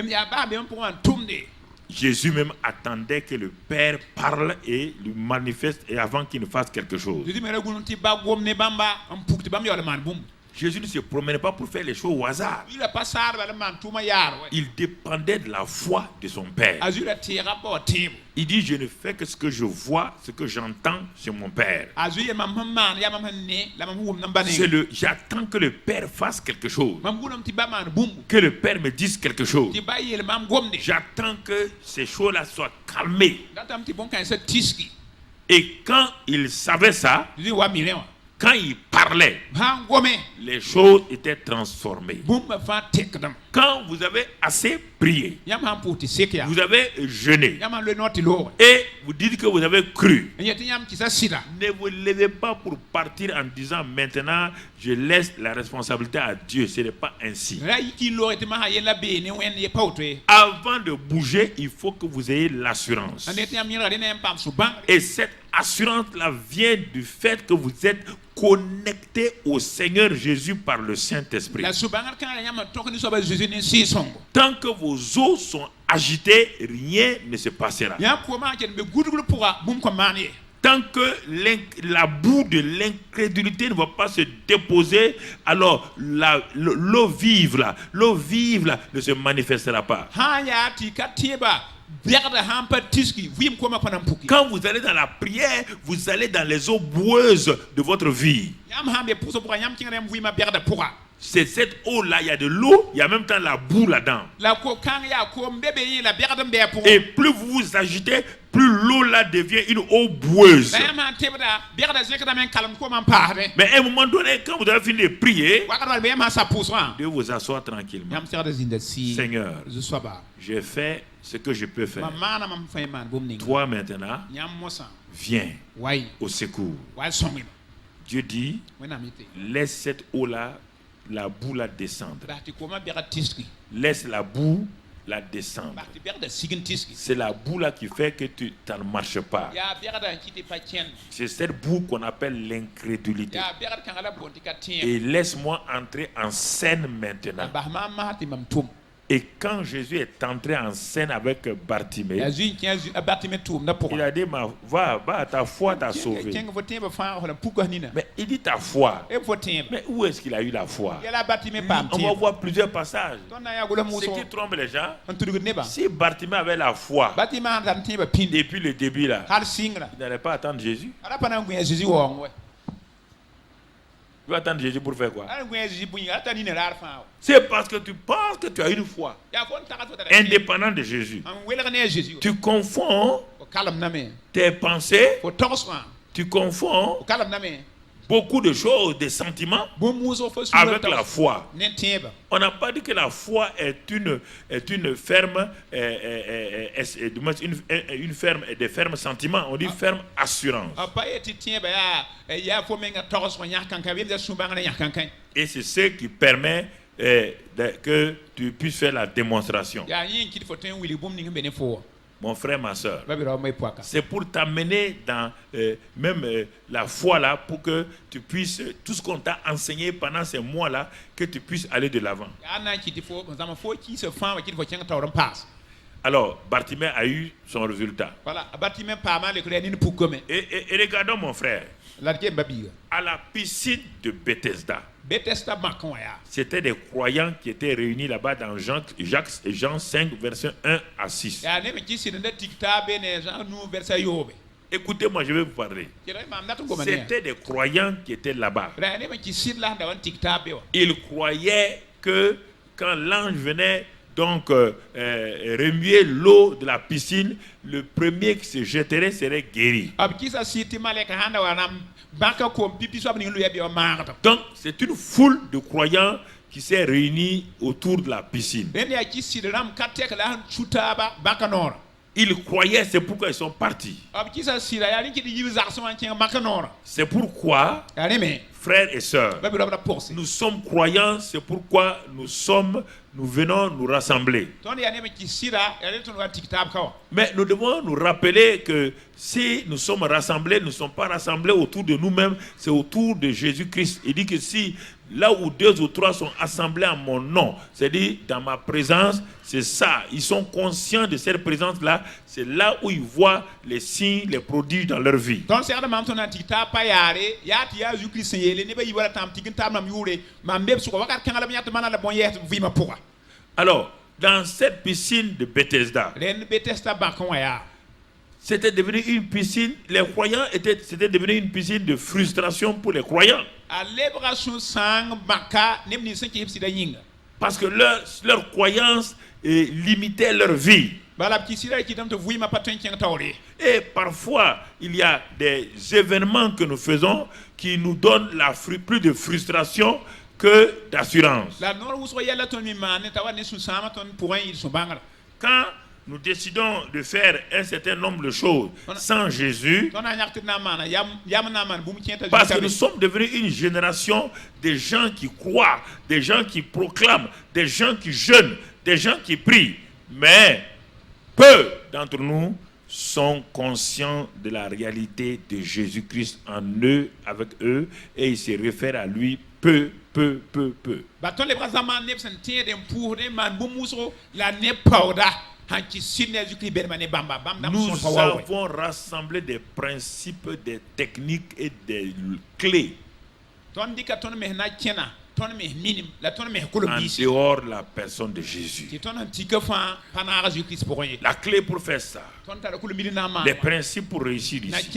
Jésus même attendait que le Père parle et lui manifeste et avant qu'il ne fasse quelque chose. Jésus ne se promenait pas pour faire les choses au hasard. Il dépendait de la foi de son Père. Il dit, je ne fais que ce que je vois, ce que j'entends chez mon Père. J'attends que le Père fasse quelque chose. Que le Père me dise quelque chose. J'attends que ces choses-là soient calmées. Et quand il savait ça, quand il parlait, les choses étaient transformées. Quand vous avez assez prié, vous avez jeûné, et vous dites que vous avez cru, ne vous levez pas pour partir en disant maintenant je laisse la responsabilité à Dieu. Ce n'est pas ainsi. Avant de bouger, il faut que vous ayez l'assurance. Et cette assurance-là vient du fait que vous êtes connecté au Seigneur Jésus par le Saint-Esprit. Tant que vos os sont agités, rien ne se passera. Tant que la boue de l'incrédulité ne va pas se déposer, alors l'eau vive là ne se manifestera pas. Quand vous allez dans la prière, vous allez dans les eaux boueuses de votre vie. C'est cette eau-là, il y a de l'eau, il y a en même temps la boue là-dedans. Et plus vous vous agitez, plus l'eau-là devient une eau boueuse. Mais à un moment donné, quand vous avez fini de prier, de vous asseoir tranquillement. Seigneur, j'ai fait ce que je peux faire. Toi maintenant, viens au secours. Dieu dit, laisse cette eau-là, la boue la descendre. Laisse la boue la descendre. C'est la boue là qui fait que tu ne marches pas. C'est cette boue qu'on appelle l'incrédulité. Et laisse-moi entrer en scène maintenant. Et quand Jésus est entré en scène avec Bartimée, il a dit, va, ta foi t'a sauvé. Mais il dit ta foi. Mais où est-ce qu'il a eu la foi? On va voir plusieurs passages. Ce qui trompe les gens, si Bartimée avait la foi depuis le début là, il n'allait pas attendre Jésus. Tu vas attendre Jésus pour faire quoi? C'est parce que tu penses que tu as une foi indépendante de Jésus. Tu confonds tes pensées, tu confonds beaucoup de choses, des sentiments avec la foi. On n'a pas dit que la foi est une ferme, une ferme, des fermes sentiments. On dit ferme assurance. Et c'est ce qui permet que tu puisses faire la démonstration. Mon frère, ma soeur, c'est pour t'amener dans même la foi là, pour que tu puisses, tout ce qu'on t'a enseigné pendant ces mois-là, que tu puisses aller de l'avant. Alors, Bartimée a eu son résultat. Et regardons mon frère, à la piscine de Bethesda, c'était des croyants qui étaient réunis là-bas dans Jean 5, verset 1 à 6. Écoutez-moi, je vais vous parler. C'était des croyants qui étaient là-bas. Ils croyaient que quand l'ange venait donc remuer l'eau de la piscine, le premier qui se jetterait serait guéri. Donc c'est une foule de croyants qui s'est réunie autour de la piscine. Ils croyaient, c'est pourquoi ils sont partis. C'est pourquoi, Frères et sœurs, nous sommes croyants, c'est pourquoi nous venons nous rassembler. Mais nous devons nous rappeler que si nous sommes rassemblés, nous ne sommes pas rassemblés autour de nous-mêmes, c'est autour de Jésus-Christ. Il dit que si là où 2 ou 3 sont assemblés en mon nom, c'est-à-dire dans ma présence, c'est ça. Ils sont conscients de cette présence-là. C'est là où ils voient les signes, les prodiges dans leur vie. Alors, dans cette piscine de Bethesda, c'était devenu une piscine, les croyants c'était devenu une piscine de frustration pour les croyants. Parce que leur croyance limitait leur vie. Et parfois, il y a des événements que nous faisons qui nous donnent plus de frustration que d'assurance. Quand nous décidons de faire un certain nombre de choses sans Jésus, parce que nous sommes devenus une génération de gens qui croient, des gens qui proclament, des gens qui jeûnent, des gens qui prient, mais peu d'entre nous sont conscients de la réalité de Jésus-Christ en eux, avec eux, et ils se réfèrent à lui peu. Nous avons rassemblé des principes, des techniques et des clés en dehors de la personne de Jésus. La clé pour faire ça, les principes pour réussir ici.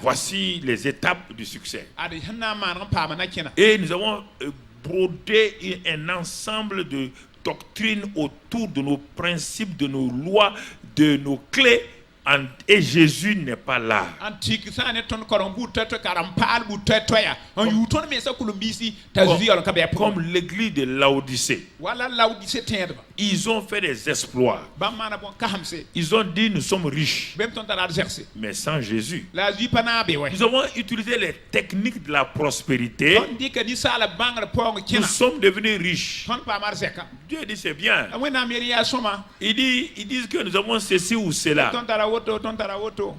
Voici les étapes du succès. Et nous avons brodé un ensemble de doctrines autour de nos principes, de nos lois, de nos clés. Et Jésus n'est pas là. Comme l'église de Laodicée. Ils ont fait des exploits. Ils ont dit nous sommes riches. Mais sans Jésus. Nous avons utilisé les techniques de la prospérité. Nous sommes devenus riches. Dieu dit c'est bien. Ils disent que nous avons ceci ou cela.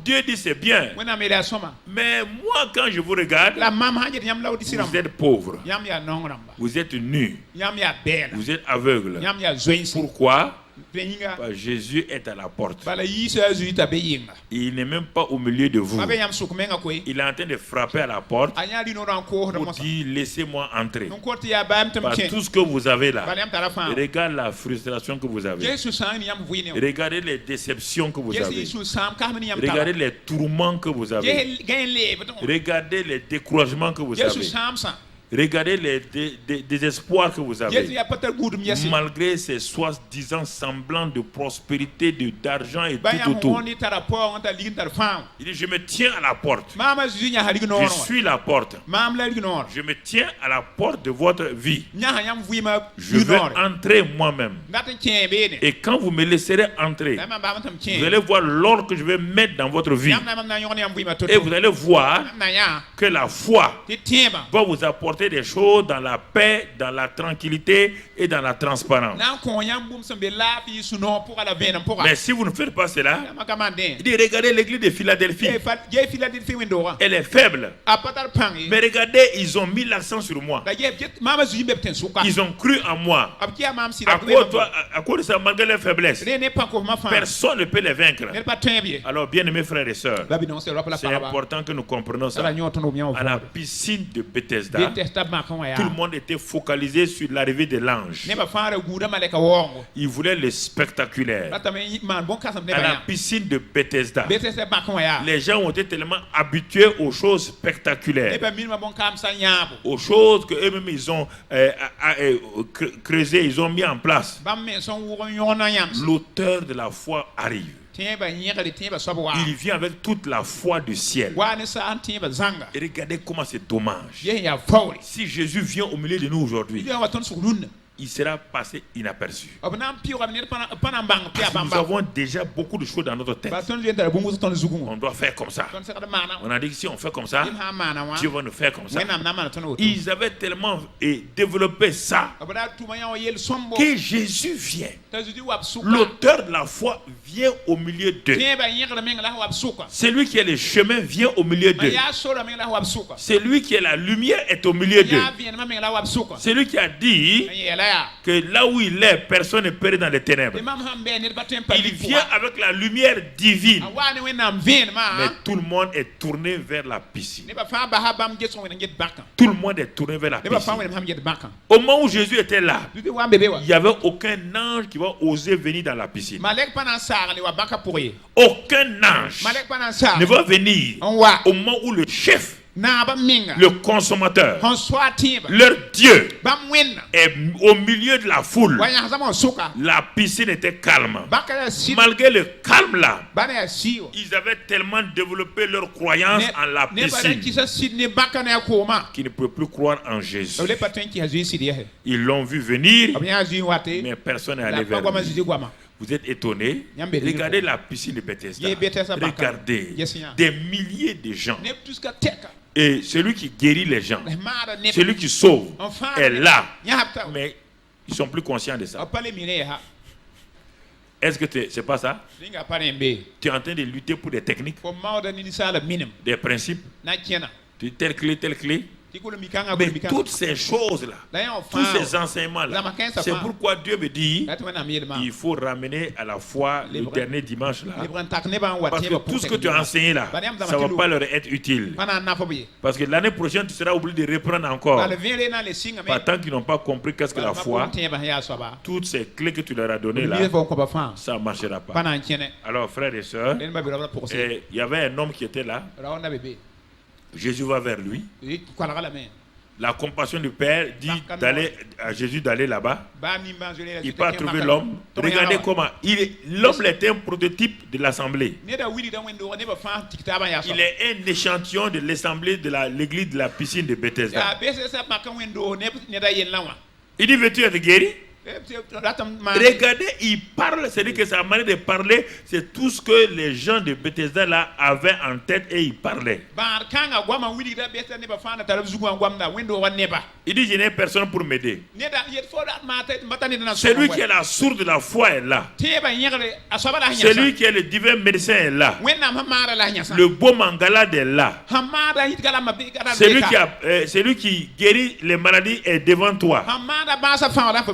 Dieu dit c'est bien. Mais moi quand je vous regarde, vous êtes pauvres. Vous êtes nus. Vous êtes aveugles. Pourquoi? Jésus est à la porte. Il n'est même pas au milieu de vous. Il est en train de frapper à la porte pour dire laissez-moi entrer. Parce que tout ce que vous avez là, regarde la frustration que vous avez. Regardez les déceptions que vous avez. Regardez les tourments que vous avez. Regardez les découragements que vous avez. Regardez les désespoirs que vous avez. Malgré ces soi-disant semblants de prospérité, d'argent et tout autour. Il dit, je me tiens à la porte. Je suis la porte. Je me tiens à la porte de votre vie. Je vais entrer moi-même. Et quand vous me laisserez entrer, vous allez voir l'or que je vais mettre dans votre vie. Et vous allez voir que la foi va vous apporter des choses dans la paix, dans la tranquillité et dans la transparence. Mais si vous ne faites pas cela, il dit regardez l'église de Philadelphie. Elle est faible. Mais regardez, ils ont mis l'accent sur moi. Ils ont cru en moi. À cause de ça, malgré leur faiblesse, personne ne peut les vaincre. Alors, bien aimés frères et sœurs, c'est important que nous comprenions ça. À la piscine de Bethesda, tout le monde était focalisé sur l'arrivée de l'ange. Il voulait le spectaculaire. À la piscine de Bethesda, les gens ont été tellement habitués aux choses spectaculaires, aux choses que eux-mêmes ils ont creusées, ils ont mis en place. L'auteur de la foi arrive. Il vient avec toute la foi du ciel. Et regardez comment c'est dommage. Si Jésus vient au milieu de nous aujourd'hui, il sera passé inaperçu. Nous avons déjà beaucoup de choses dans notre tête. On doit faire comme ça. On a dit que si on fait comme ça, Dieu va nous faire comme ça. Ils avaient tellement développé ça que Jésus vient. L'auteur de la foi vient au milieu d'eux. Celui qui est le chemin vient au milieu d'eux. Celui qui est la lumière est au milieu d'eux. Celui qui a dit que là où il est, personne ne périt dans les ténèbres. Il vient avec la lumière divine. Mais tout le monde est tourné vers la piscine. Tout le monde est tourné vers la piscine. Au moment où Jésus était là, il n'y avait aucun ange qui va oser venir dans la piscine. Aucun ange ne va venir au moment où le chef, le consommateur, leur Dieu, est au milieu de la foule. La piscine était calme. Malgré le calme là, ils avaient tellement développé leur croyance en la piscine qu'ils ne pouvaient plus croire en Jésus. Ils l'ont vu venir, mais personne n'est allé vers lui. Vous êtes étonnés? Regardez la piscine de Bethesda. Regardez des milliers de gens. Et celui qui guérit les gens, celui qui sauve, est là. Mais ils ne sont plus conscients de ça. Est-ce que c'est pas ça? Tu es en train de lutter pour des techniques, des principes, telle clé. Mais toutes ces choses-là, tous ces enseignements-là, c'est pourquoi Dieu me dit il faut ramener à la foi le dernier dimanche-là. Parce que tout ce que tu as enseigné là, ça ne va pas leur être utile. Parce que l'année prochaine, tu seras obligé de reprendre encore. Tant qu'ils n'ont pas compris qu'est-ce que la foi, toutes ces clés que tu leur as données là, ça ne marchera pas. Alors, frères et sœurs, il y avait un homme qui était là. Jésus va vers lui. La compassion du Père dit à Jésus d'aller là-bas. Il part trouver l'homme. Regardez comment. L'homme était un prototype de l'assemblée. Il est un échantillon de l'assemblée de l'église de la piscine de Bethesda. Il dit, veux-tu être guéri? Regardez, il parle, c'est-à-dire que sa manière de parler, c'est tout ce que les gens de Bethesda là avaient en tête et ils parlaient. Il dit, je n'ai personne pour m'aider. Celui qui est la source de la foi est là. Celui qui est le divin médecin est là. Le beau mangalade est là. Celui qui guérit les maladies est devant toi.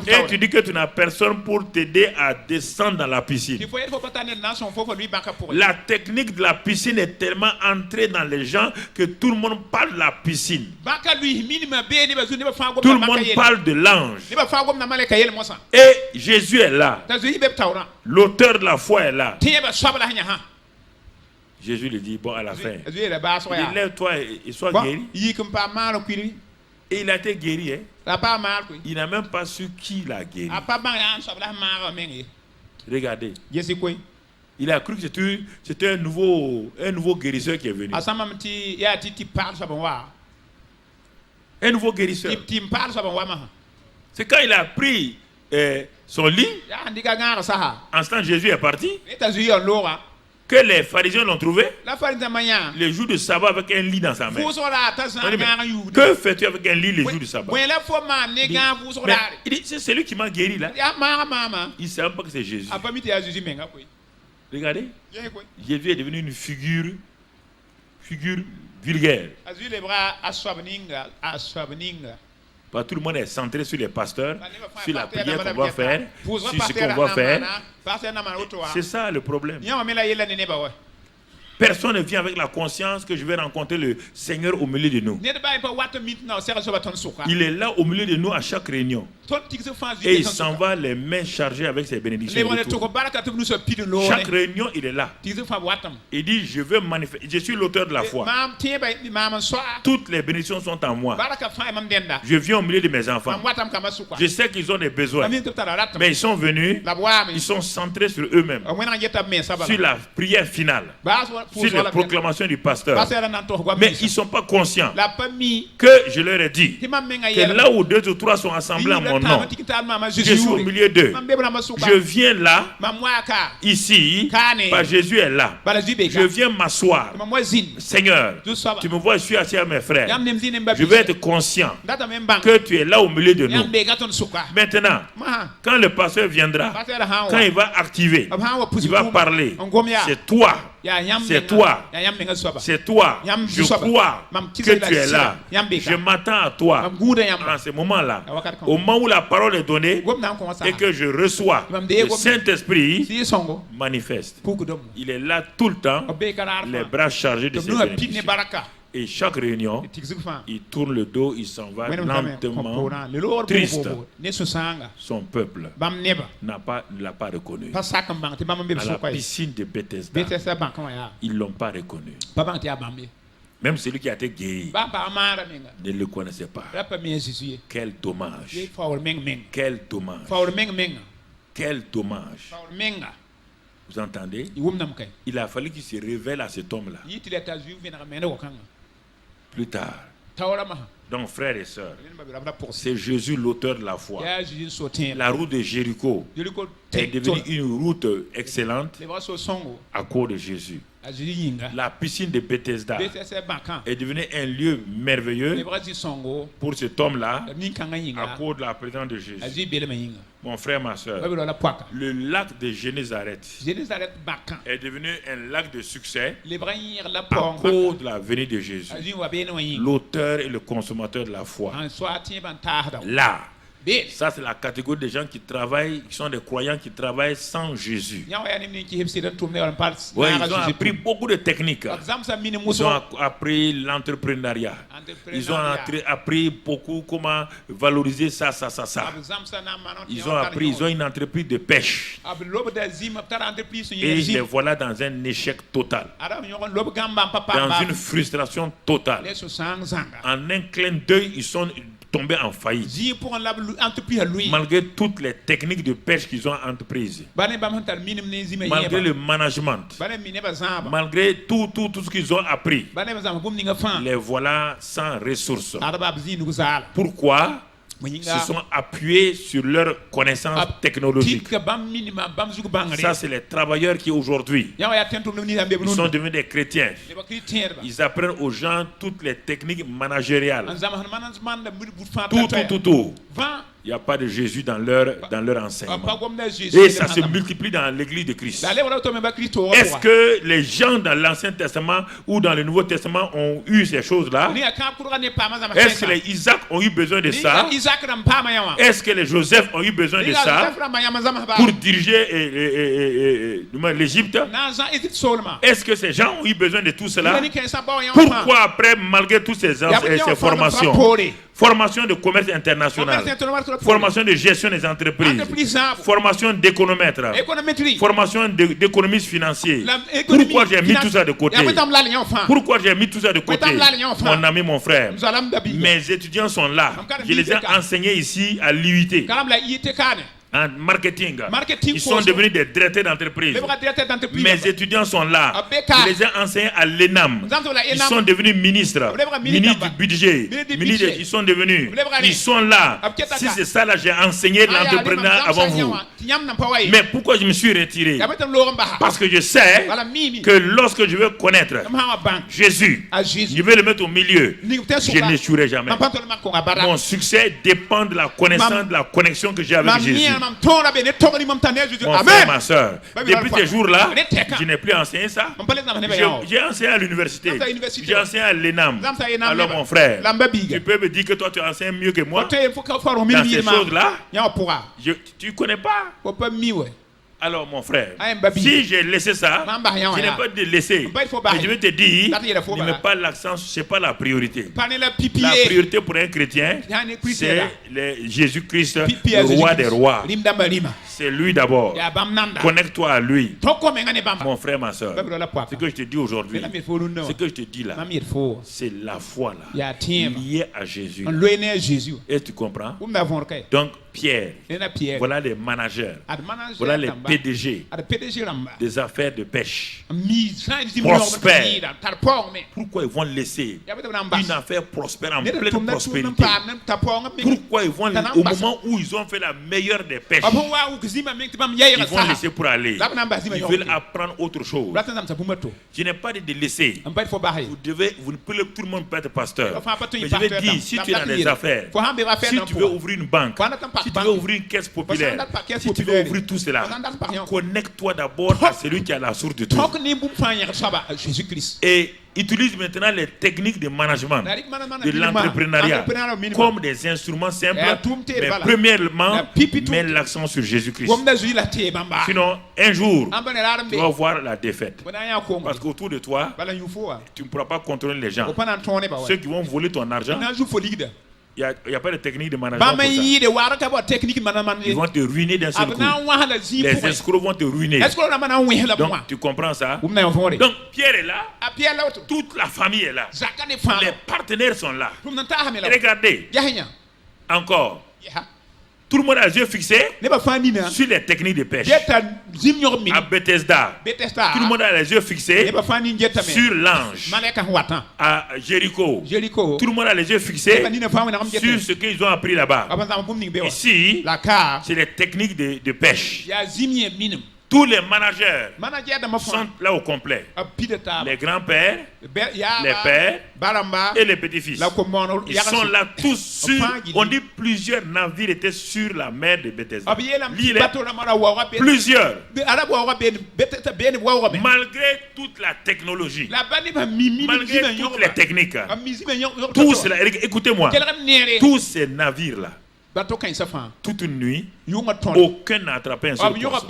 Et tu dis que tu n'as personne pour t'aider à descendre dans la piscine. La technique de la piscine est tellement entrée dans les gens que tout le monde parle de la piscine. Tout le monde parle de l'ange. Et Jésus est là. L'auteur de la foi est là. Jésus lui dit, bon, à la fin, il dit, lève-toi et sois guéri. Et il a été guéri. Il n'a même pas su qui l'a guéri. Regardez. Il a cru que c'était un nouveau guérisseur qui est venu. Un nouveau guérisseur. C'est quand il a pris son lit, en ce temps Jésus est parti, que les pharisiens l'ont trouvé le jour de sabbat avec un lit dans sa main. Que fais-tu avec un lit le jour de sabbat? Il dit, c'est celui qui m'a guéri là. Il ne savait pas que c'est Jésus. Regardez, Jésus est devenu une figure vulgaire. Pas tout le monde est centré sur les pasteurs, sur la prière qu'on va faire, sur ce qu'on va faire. C'est ça le problème. Personne ne vient avec la conscience que je vais rencontrer le Seigneur au milieu de nous. Il est là au milieu de nous à chaque réunion. Et il s'en va les mains chargées avec ses bénédictions. Chaque réunion, il est là. Il dit, je veux manifester. Je suis l'auteur de la foi. Toutes les bénédictions sont en moi. Je viens au milieu de mes enfants. Je sais qu'ils ont des besoins. Mais ils sont venus, ils sont centrés sur eux-mêmes. Sur la prière finale. Sur la proclamation du pasteur. Mais ils ne sont pas conscients que je leur ai dit que là où 2 ou 3 sont assemblés en mon nom. Je suis au milieu d'eux. Je viens là, ici, parce que Jésus est là. Je viens m'asseoir. Seigneur, tu me vois, je suis assis à mes frères. Je vais être conscient que tu es là au milieu de nous. Maintenant, quand le pasteur viendra, quand il va activer, il va parler, c'est toi. C'est toi. C'est toi. Je crois que tu es là. Je m'attends à toi en ce moment-là. Au moment où la parole est donnée et que je reçois, le Saint-Esprit manifeste. Il est là tout le temps, les bras chargés de ses bénédictions. Et chaque réunion, il tourne le dos, il s'en va lentement, triste. Son peuple ne l'a pas reconnu. À la piscine de Bethesda, ils ne l'ont pas reconnu. Même celui qui a été guéri ne le connaissait pas. Quel dommage. Quel dommage. Quel dommage. Vous entendez? Il a fallu qu'il se révèle à cet homme-là. Plus tard. Donc, frères et sœurs, c'est Jésus l'auteur de la foi. La route de Jéricho est devenue une route excellente à cause de Jésus. La piscine de Bethesda est devenue un lieu merveilleux pour cet homme-là à cause de la présence de Jésus. Mon frère, ma soeur, le lac de Génézareth est devenu un lac de succès à cause de la venue de Jésus, l'auteur et le consommateur de la foi. Là, ça c'est la catégorie des gens qui travaillent, qui sont des croyants qui travaillent sans Jésus. Ouais, ils ont appris beaucoup de techniques. Ils ont appris l'entrepreneuriat. Ils ont appris beaucoup comment valoriser ça. Ils ont appris, ils ont une entreprise de pêche. Et les voilà dans un échec total. Dans une frustration totale. En un clin d'œil, ils sont tombés en faillite. Malgré toutes les techniques de pêche qu'ils ont entreprises. Malgré le management. Malgré tout ce qu'ils ont appris. Les voilà sans ressources. Pourquoi? Se sont appuyés sur leur connaissance technologique. Ça, c'est les travailleurs qui aujourd'hui, ils sont devenus des chrétiens. Ils apprennent aux gens toutes les techniques managériales. Tout. Il n'y a pas de Jésus dans leur enseignement. Et ça se multiplie dans l'église de Christ. Est-ce que les gens dans l'Ancien Testament ou dans le Nouveau Testament ont eu ces choses-là? Est-ce que les Isaac ont eu besoin de ça? Est-ce que les Joseph ont eu besoin de ça pour diriger l'Égypte? Est-ce que ces gens ont eu besoin de tout cela? Pourquoi après, malgré toutes ces formations, formation de commerce international, formation de gestion des entreprises, formation d'économètre, formation d'économiste financier. Pourquoi j'ai mis tout ça de côté? Pourquoi j'ai mis tout ça de côté? Mon ami, mon frère, mes étudiants sont là. Je les ai enseignés ici à l'UIT. En marketing. Ils sont devenus des directeurs d'entreprise. Mes étudiants sont là. Je les ai enseignés à l'ENAM. Ils sont devenus ministres du budget. Ils sont devenus. Ils sont là. Si c'est ça, là, j'ai enseigné l'entrepreneuriat avant vous. Mais pourquoi je me suis retiré? Parce que je sais que lorsque je veux connaître Jésus, je vais le mettre au milieu. Je n'échouerai jamais. Mon succès dépend de la connaissance, de la connexion que j'ai avec Jésus. Mon frère, ma soeur, depuis ces jours-là, je n'ai plus enseigné ça. J'ai enseigné à l'université. J'ai enseigné à l'ENAM. Alors mon frère, tu peux me dire que toi tu enseignes mieux que moi dans ces choses-là? Tu ne connais pas? Alors mon frère, si j'ai laissé ça, je n'ai pas de laisser. Mais je vais te dire, ne mets pas l'accent, ce n'est pas la priorité. La priorité pour un chrétien, c'est Jésus-Christ, le roi des rois. C'est lui d'abord. Connecte-toi à lui. Mon frère, ma soeur, ce que je te dis aujourd'hui, ce que je te dis là, c'est la foi là, liée à Jésus. Est-ce que tu comprends? Donc Pierre, voilà les managers, voilà les PDG des affaires de pêche prospèrent. Pourquoi ils vont laisser une affaire prospère en pleine prospérité? Pourquoi ils vont, au moment où ils ont fait la meilleure des pêches, ils vont laisser pour aller? Ils veulent apprendre autre chose. Je n'ai pas de laisser. Vous ne pouvez, tout le monde peut être pasteur. Mais je vais dire, si tu es dans des affaires, si tu veux ouvrir une banque, si tu veux ouvrir une caisse populaire, si tu veux ouvrir tout cela, connecte-toi d'abord à celui qui a la source de tout. Et utilise maintenant les techniques de management, de l'entrepreneuriat, comme des instruments simples, mais premièrement, mets l'accent sur Jésus-Christ. Sinon, un jour, tu vas voir la défaite. Parce qu'autour de toi, tu ne pourras pas contrôler les gens. Ceux qui vont voler ton argent, il n'y a pas de technique de management pour ça. Ils vont te ruiner d'un seul coup. Les escrocs vont te ruiner. Donc, tu comprends ça? Donc, Pierre est là. Toute la famille est là. Les partenaires sont là. Regardez. Encore. Tout le monde a les yeux fixés sur les techniques de pêche. À Bethesda, tout le monde a les yeux fixés sur l'ange. À Jéricho, tout le monde a les yeux fixés sur ce qu'ils ont appris là-bas. Ici, c'est les techniques de pêche. Tous les managers sont là au complet. Les grands-pères, les pères et les petits-fils. Ils sont là tous sur. On dit plusieurs navires étaient sur la mer de Bethesda. Plusieurs. Malgré toute la technologie, malgré toutes les techniques, tous, écoutez-moi, tous ces navires-là, toute une nuit, aucun n'a attrapé un seul poisson.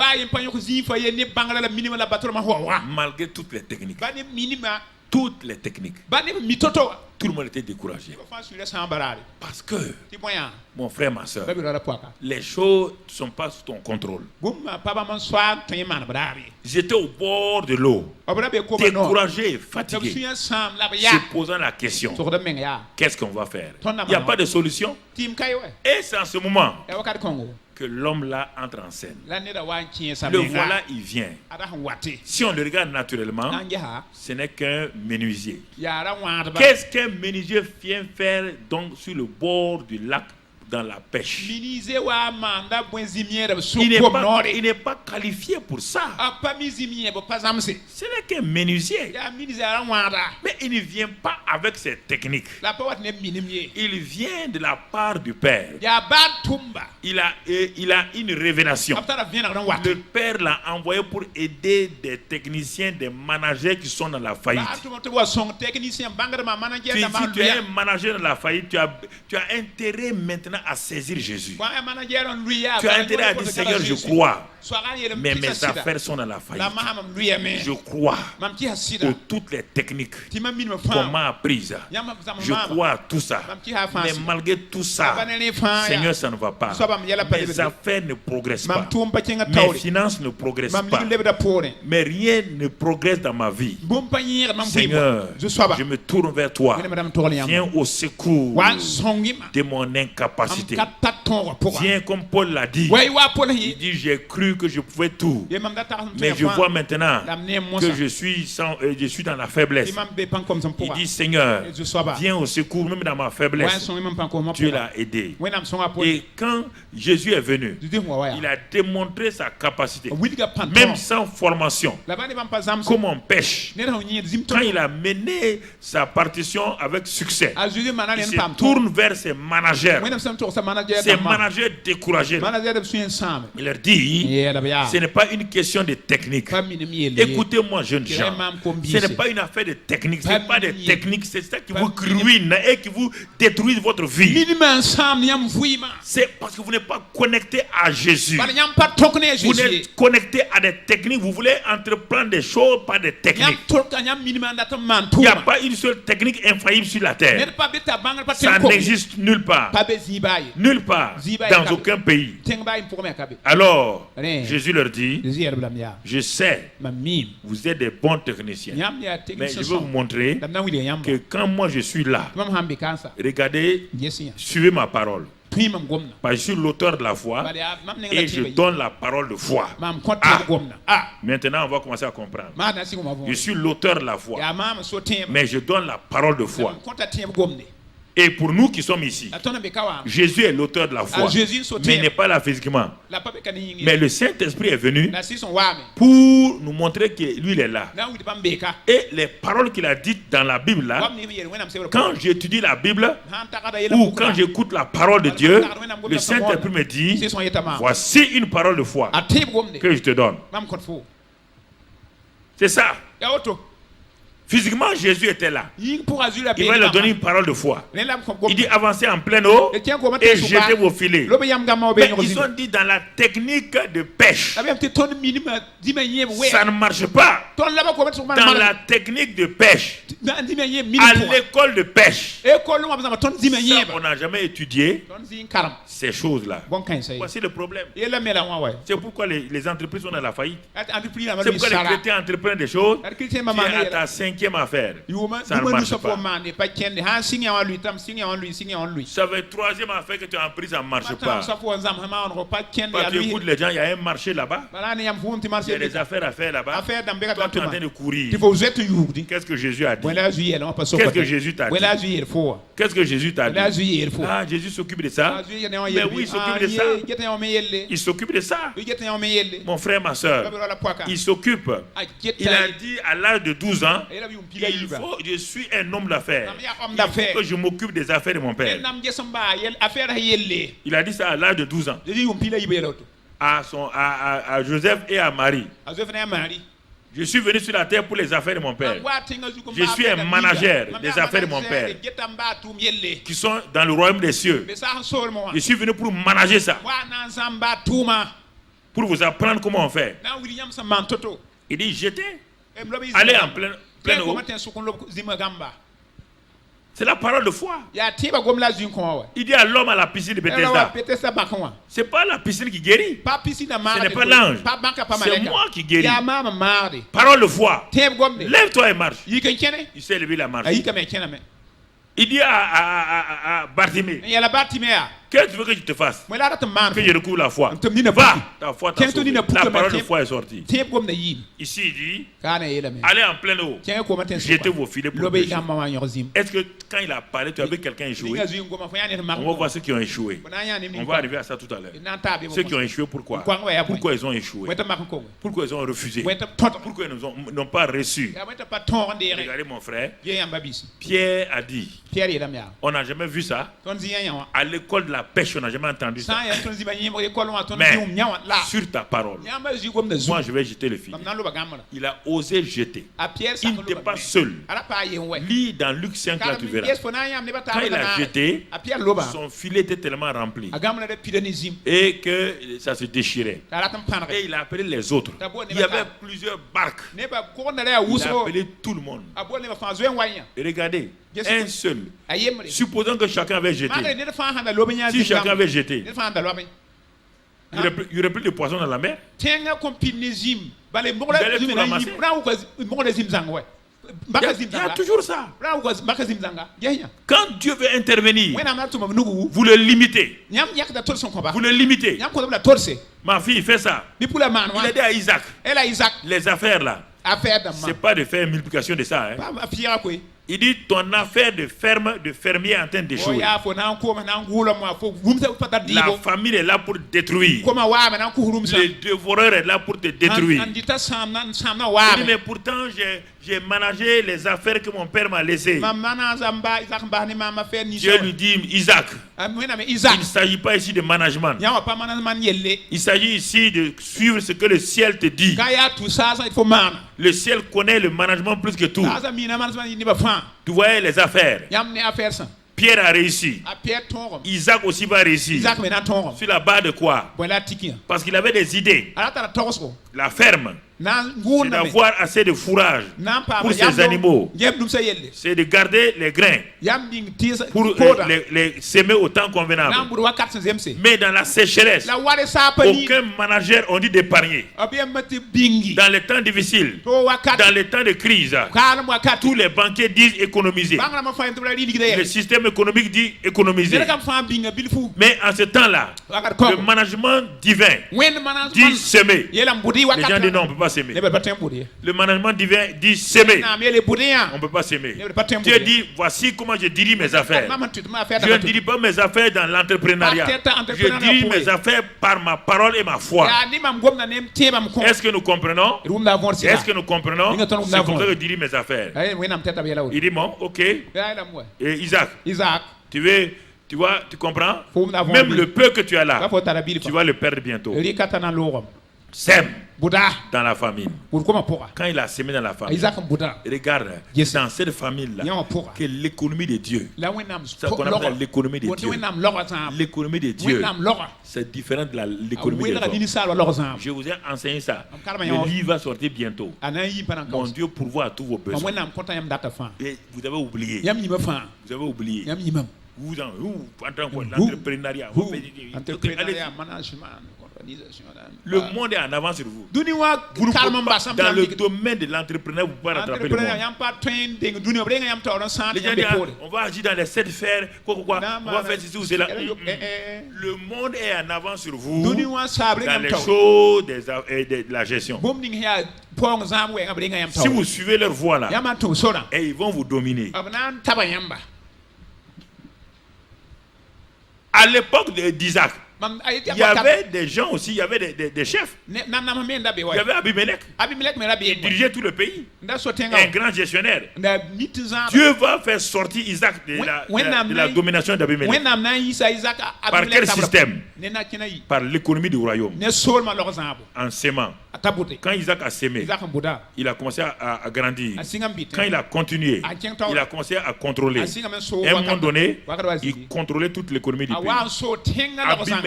Malgré toutes les techniques. Toutes les techniques. Tout le monde était découragé. Parce que, mon frère, ma soeur, les choses ne sont pas sous ton contrôle. J'étais au bord de l'eau, découragé, fatigué, se posant la question, qu'est-ce qu'on va faire? Il n'y a pas de solution. Et c'est en ce moment que l'homme là entre en scène. Le voilà, il vient. Si on le regarde naturellement, ce n'est qu'un menuisier. Qu'est-ce qu'un menuisier vient faire donc sur le bord du lac dans la pêche? Il n'est pas qualifié pour ça. Ce n'est qu'un menuisier. Mais il ne vient pas avec ses techniques. Il vient de la part du Père. Il a une révélation. Le Père l'a envoyé pour aider des techniciens, des managers qui sont dans la faillite. Si tu es un manager dans la faillite, tu as intérêt maintenant à saisir Jésus. Tu as intérêt à dire, Seigneur, je crois, mais mes affaires sont dans la faillite. Je crois que toutes les techniques qu'on m'a apprises, je crois à tout ça. Mais malgré tout ça, Seigneur, ça ne va pas. Mes affaires ne progressent pas. Mes finances ne progressent pas. Mais rien ne progresse dans ma vie. Seigneur, je me tourne vers toi. Viens au secours de mon incapacité. Viens comme Paul l'a dit. Il dit, j'ai cru que je pouvais tout. Mais je vois maintenant que je suis dans la faiblesse. Il dit, Seigneur, viens au secours même dans ma faiblesse. Dieu l'a aidé. Et quand Jésus est venu, il a démontré sa capacité. Même sans formation. Comme on pêche. Quand il a mené sa partition avec succès, il se tourne vers ses managers. Ces managers découragés. Il leur dit, ce n'est pas une question de technique. Écoutez-moi, jeunes gens. Ce n'est pas une affaire de technique. Ce n'est pas des techniques. C'est ça qui vous ruine et qui vous détruit votre vie. C'est parce que vous n'êtes pas connecté à Jésus. Vous êtes connecté à des techniques. Vous voulez entreprendre des choses par des techniques. Il n'y a pas une seule technique infaillible sur la terre. Ça n'existe nulle part. Nulle part. Dans aucun pays. Alors, Jésus leur dit, je sais, vous êtes des bons techniciens. Mais je veux vous montrer que quand moi je suis là, regardez, suivez ma parole. Parce que je suis l'auteur de la foi et je donne la parole de foi. Maintenant, on va commencer à comprendre. Je suis l'auteur de la foi, mais je donne la parole de foi. Et pour nous qui sommes ici, Jésus est l'auteur de la foi, mais il n'est pas là physiquement. Mais le Saint-Esprit est venu pour nous montrer que lui, il est là. Et les paroles qu'il a dites dans la Bible, là, quand j'étudie la Bible ou quand j'écoute la parole de Dieu, le Saint-Esprit me dit, voici une parole de foi que je te donne. C'est ça. Physiquement, Jésus était là. Il va leur donner une parole de foi. Il dit avancez en pleine eau et jetez vos filets. Mais ils ont dit dans la technique de pêche. Ça ne marche pas. Dans la technique de pêche, à l'école de pêche, ça, on n'a jamais étudié ces choses-là. Voici le problème. C'est pourquoi les entreprises sont dans la faillite. C'est pourquoi les chrétiens entreprennent des choses. Tu es à ta 5e affaire. Ça ne marche pas. Ça va être 3e affaire que tu as en prise, ça ne marche pas. Parce que écoute les gens, il y a un marché là-bas. Il y a des affaires à faire là-bas. Toi, tu es en train de courir. Qu'est-ce que Jésus a dit? Qu'est-ce que Jésus t'a dit? Qu'est-ce que Jésus t'a dit? Ah, Jésus s'occupe de ça. Mais oui, il s'occupe de ça. Il s'occupe de ça. Mon frère, ma soeur, il s'occupe. Il a dit à l'âge de 12 ans, je suis un homme d'affaires. Il faut que je m'occupe des affaires de mon père. Il a dit ça à l'âge de 12 ans. À Joseph et à Marie. Je suis venu sur la terre pour les affaires de mon père. Je suis un manager des affaires de mon père qui sont dans le royaume des cieux. Je suis venu pour manager ça. Pour vous apprendre comment on fait. Il dit jetez. Allez en pleine eau. C'est la parole de foi. Il dit à l'homme à la piscine de Bethesda. Ce n'est pas la piscine qui guérit. Ce n'est pas l'ange. C'est moi qui guéris. Parole de foi. Lève-toi et marche. Il s'est levé, il a marché. Il dit à Bartimée, qu'est-ce que tu veux que je te fasse? Que je recouvre la foi. Va, ta foi t'a sauvé. La parole de foi est sortie. Ici, il dit, allez en pleine eau, jetez vos filets pour pêcher. Est-ce que quand il a parlé, tu as vu quelqu'un échouer? On va voir ceux qui ont échoué. On va arriver à ça tout à l'heure. Ceux qui ont échoué, pourquoi? Pourquoi ils ont échoué? Pourquoi ils ont refusé? Pourquoi ils n'ont pas reçu? Regardez mon frère, Pierre a dit, on n'a jamais vu ça. À l'école de la pêche, on n'a jamais entendu ça. Mais sur ta parole, moi je vais jeter le filet. Il a osé jeter. Il n'était pas seul. Lis dans Luc 5, là tu verras. Quand il a jeté, son filet était tellement rempli et que ça se déchirait. Et il a appelé les autres. Il y avait plusieurs barques. Il a appelé tout le monde. Et regardez, un seul. Supposons que chacun avait jeté. Si chacun avait jeté, il n'y aurait plus de poissons dans la mer. Vous allez tout ramasser. Il y a toujours ça. Quand Dieu veut intervenir, vous le limitez. Vous le limitez. Ma fille fait ça. Il a dit à Isaac, les affaires là, c'est pas de faire une multiplication de ça. Il dit ton affaire de fermier est en train d'échouer. La famille est là pour détruire. Le dévoreur est là pour te détruire. Il dit mais pourtant j'ai managé les affaires que mon père m'a laissées. Dieu lui dit Isaac, il ne s'agit pas ici de management. Il s'agit ici de suivre ce que le ciel te dit. Le ciel connaît le management plus que tout. Tu voyais les affaires. Pierre a réussi. Isaac aussi va réussir. Sur la base de quoi? Parce qu'il avait des idées. La ferme c'est d'avoir assez de fourrage pour ces animaux. C'est de garder les grains pour les semer au temps convenable. Mais dans la sécheresse, aucun manager on dit d'épargner. Dans les temps difficiles, dans les temps de crise, tous les banquiers disent économiser. Le système économique dit économiser. Mais en ce temps-là, le management divin dit semer. Les gens disent non, on ne peut pas semer. Le management divin dit semer. On ne peut pas semer. Dieu dit voici comment je dirige mes affaires. Je ne dirige pas mes affaires dans l'entrepreneuriat. Je dirige mes affaires par ma parole et ma foi. Est-ce que nous comprenons? Est-ce que nous comprenons? C'est comme ça que je dirige mes affaires. Il dit bon, ok. Et Isaac, tu vois, tu comprends? Même le peu que tu as là, tu vas le perdre bientôt. Sème dans la famine. Quand il a sémé dans la famine, regarde, dans cette famille-là, que l'économie de Dieu, ça qu'on appelle l'économie de Dieu. L'économie de Dieu, c'est différent de l'économie des hommes. Je vous ai enseigné ça. Le livre va sortir bientôt. Mon Dieu pourvoit à tous vos besoins. Et vous avez oublié. Vous avez oublié. Vous en tant que l'entrepreneuriat, le monde est en avance sur vous. Dans le domaine de l'entrepreneuriat, vous pouvez rattraper le monde. Les gens disent, on va agir dans les 7 fers, on va faire ceci ou cela. Le monde est en avance sur vous dans les choses de la gestion. Si vous suivez leur voie là, et ils vont vous dominer. À l'époque d'Isaac, il y avait des gens aussi, il y avait des chefs. Il y avait Abimelech. Il dirigeait tout le pays. Un grand gestionnaire. Dieu va faire sortir Isaac de la domination d'Abimelech. Par quel système? Par l'économie du royaume. En sémant. Quand Isaac a sémé, il a commencé à grandir. Quand il a continué, il a commencé à contrôler. À un moment donné, il contrôlait toute l'économie du pays.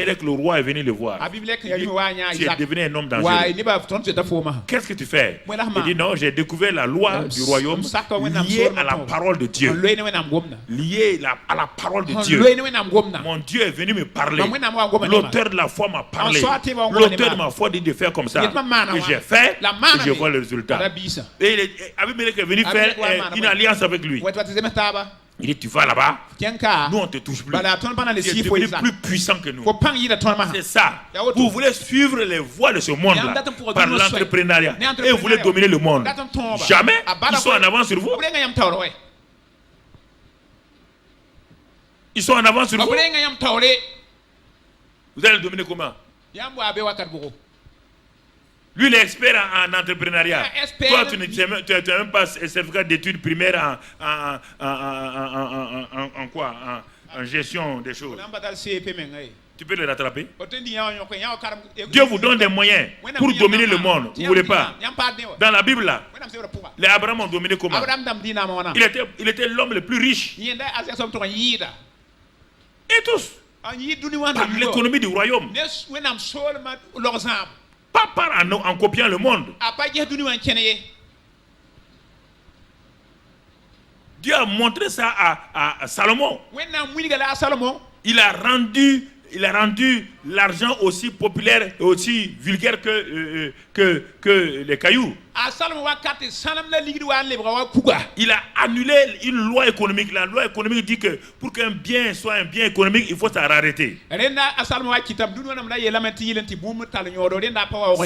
Abimelech, le roi, est venu le voir. Il dit, tu es devenu un homme dangereux. Qu'est-ce que tu fais? Il dit non, j'ai découvert la loi du royaume liée à la parole de Dieu. Liée à la parole de Dieu. Mon Dieu est venu me parler. L'auteur de la foi m'a parlé. L'auteur de ma foi dit de faire comme ça. Et j'ai fait et je vois le résultat. Et Abimelech est venu faire une alliance avec lui. Il dit, tu vas là-bas, nous on ne te touche plus. Tu es devenu plus puissant que nous. C'est ça. Vous voulez suivre les voies de ce monde-là par l'entrepreneuriat et vous voulez dominer le monde. Jamais ils sont en avance sur vous. Ils sont en avance sur vous. Vous allez le dominer comment? Lui, il est expert en entrepreneuriat. Toi, tu n'as même pas certificat d'études primaires en quoi? En gestion des choses. Tu peux le rattraper. Dieu vous donne des moyens pour dominer le monde. Vous ne voulez pas. Dans la Bible, là, les Abraham ont dominé comment? Il était l'homme le plus riche. Et tous. Par l'économie du royaume. Pas en copiant le monde. Dieu a montré ça à Salomon. Il a rendu l'argent aussi populaire et aussi vulgaire que les cailloux. Il a annulé une loi économique. La loi économique dit que pour qu'un bien soit un bien économique, il faut sa rareté.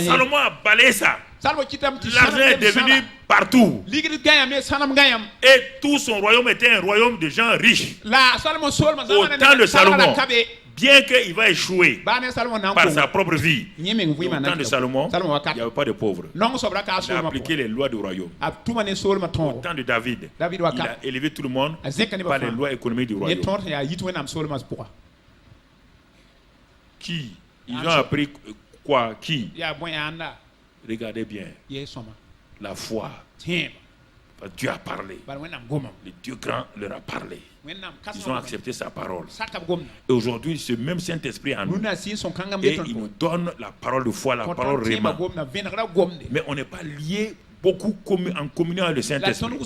Salomon a balayé ça. L'argent est devenu partout. Et tout son royaume était un royaume de gens riches. Au temps de Salomon, bien qu'il va échouer par sa propre vie, au temps de Salomon, il n'y avait pas de pauvres. Il a appliqué les lois du royaume. Au temps de David, il a élevé tout le monde par les lois économiques du royaume. Qui? Ils ont appris quoi? Qui? Regardez bien. La foi. Dieu a parlé. Le Dieu grand leur a parlé. Ils ont accepté sa parole. Et aujourd'hui, ce même Saint-Esprit en nous. Et il nous donne la parole de foi, la parole réma. Mais on n'est pas lié beaucoup en communion avec le Saint-Esprit.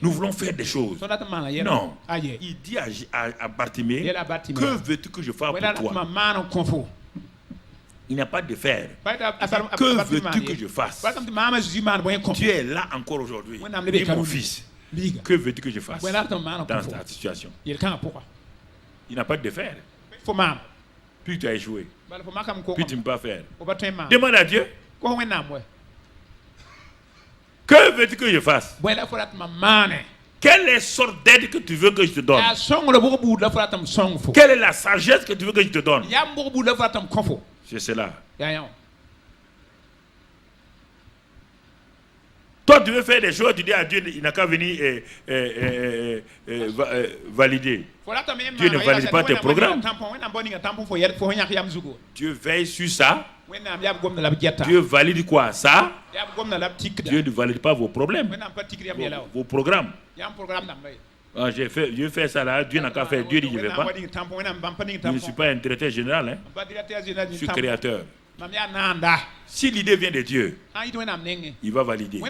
Nous voulons faire des choses. Non. Il dit à Bartimée, que veux-tu que je fasse pour toi? Il n'y a pas de faire. Que veux-tu que je fasse? Tu es là encore aujourd'hui. Et mon fils, que veux-tu que je fasse dans ta situation? Il n'a pas de faire. Puis tu as échoué. Puis tu ne peux pas faire. Demande à Dieu. Que veux-tu que je fasse? Quelle est la sorte d'aide que tu veux que je te donne? Quelle est la sagesse que tu veux que je te donne? C'est cela. Toi, tu veux faire des choses, tu dis à Dieu, il n'a qu'à venir valider. Dieu ne valide pas tes programmes. Dieu veille sur ça. Dieu valide quoi? Ça. Dieu ne valide pas vos problèmes, vos programmes. Dieu fait ça là, Dieu n'a qu'à faire. Dieu dit, je ne vais pas. Je ne suis pas un directeur général, hein. Je suis créateur. Si l'idée vient de Dieu, il va valider.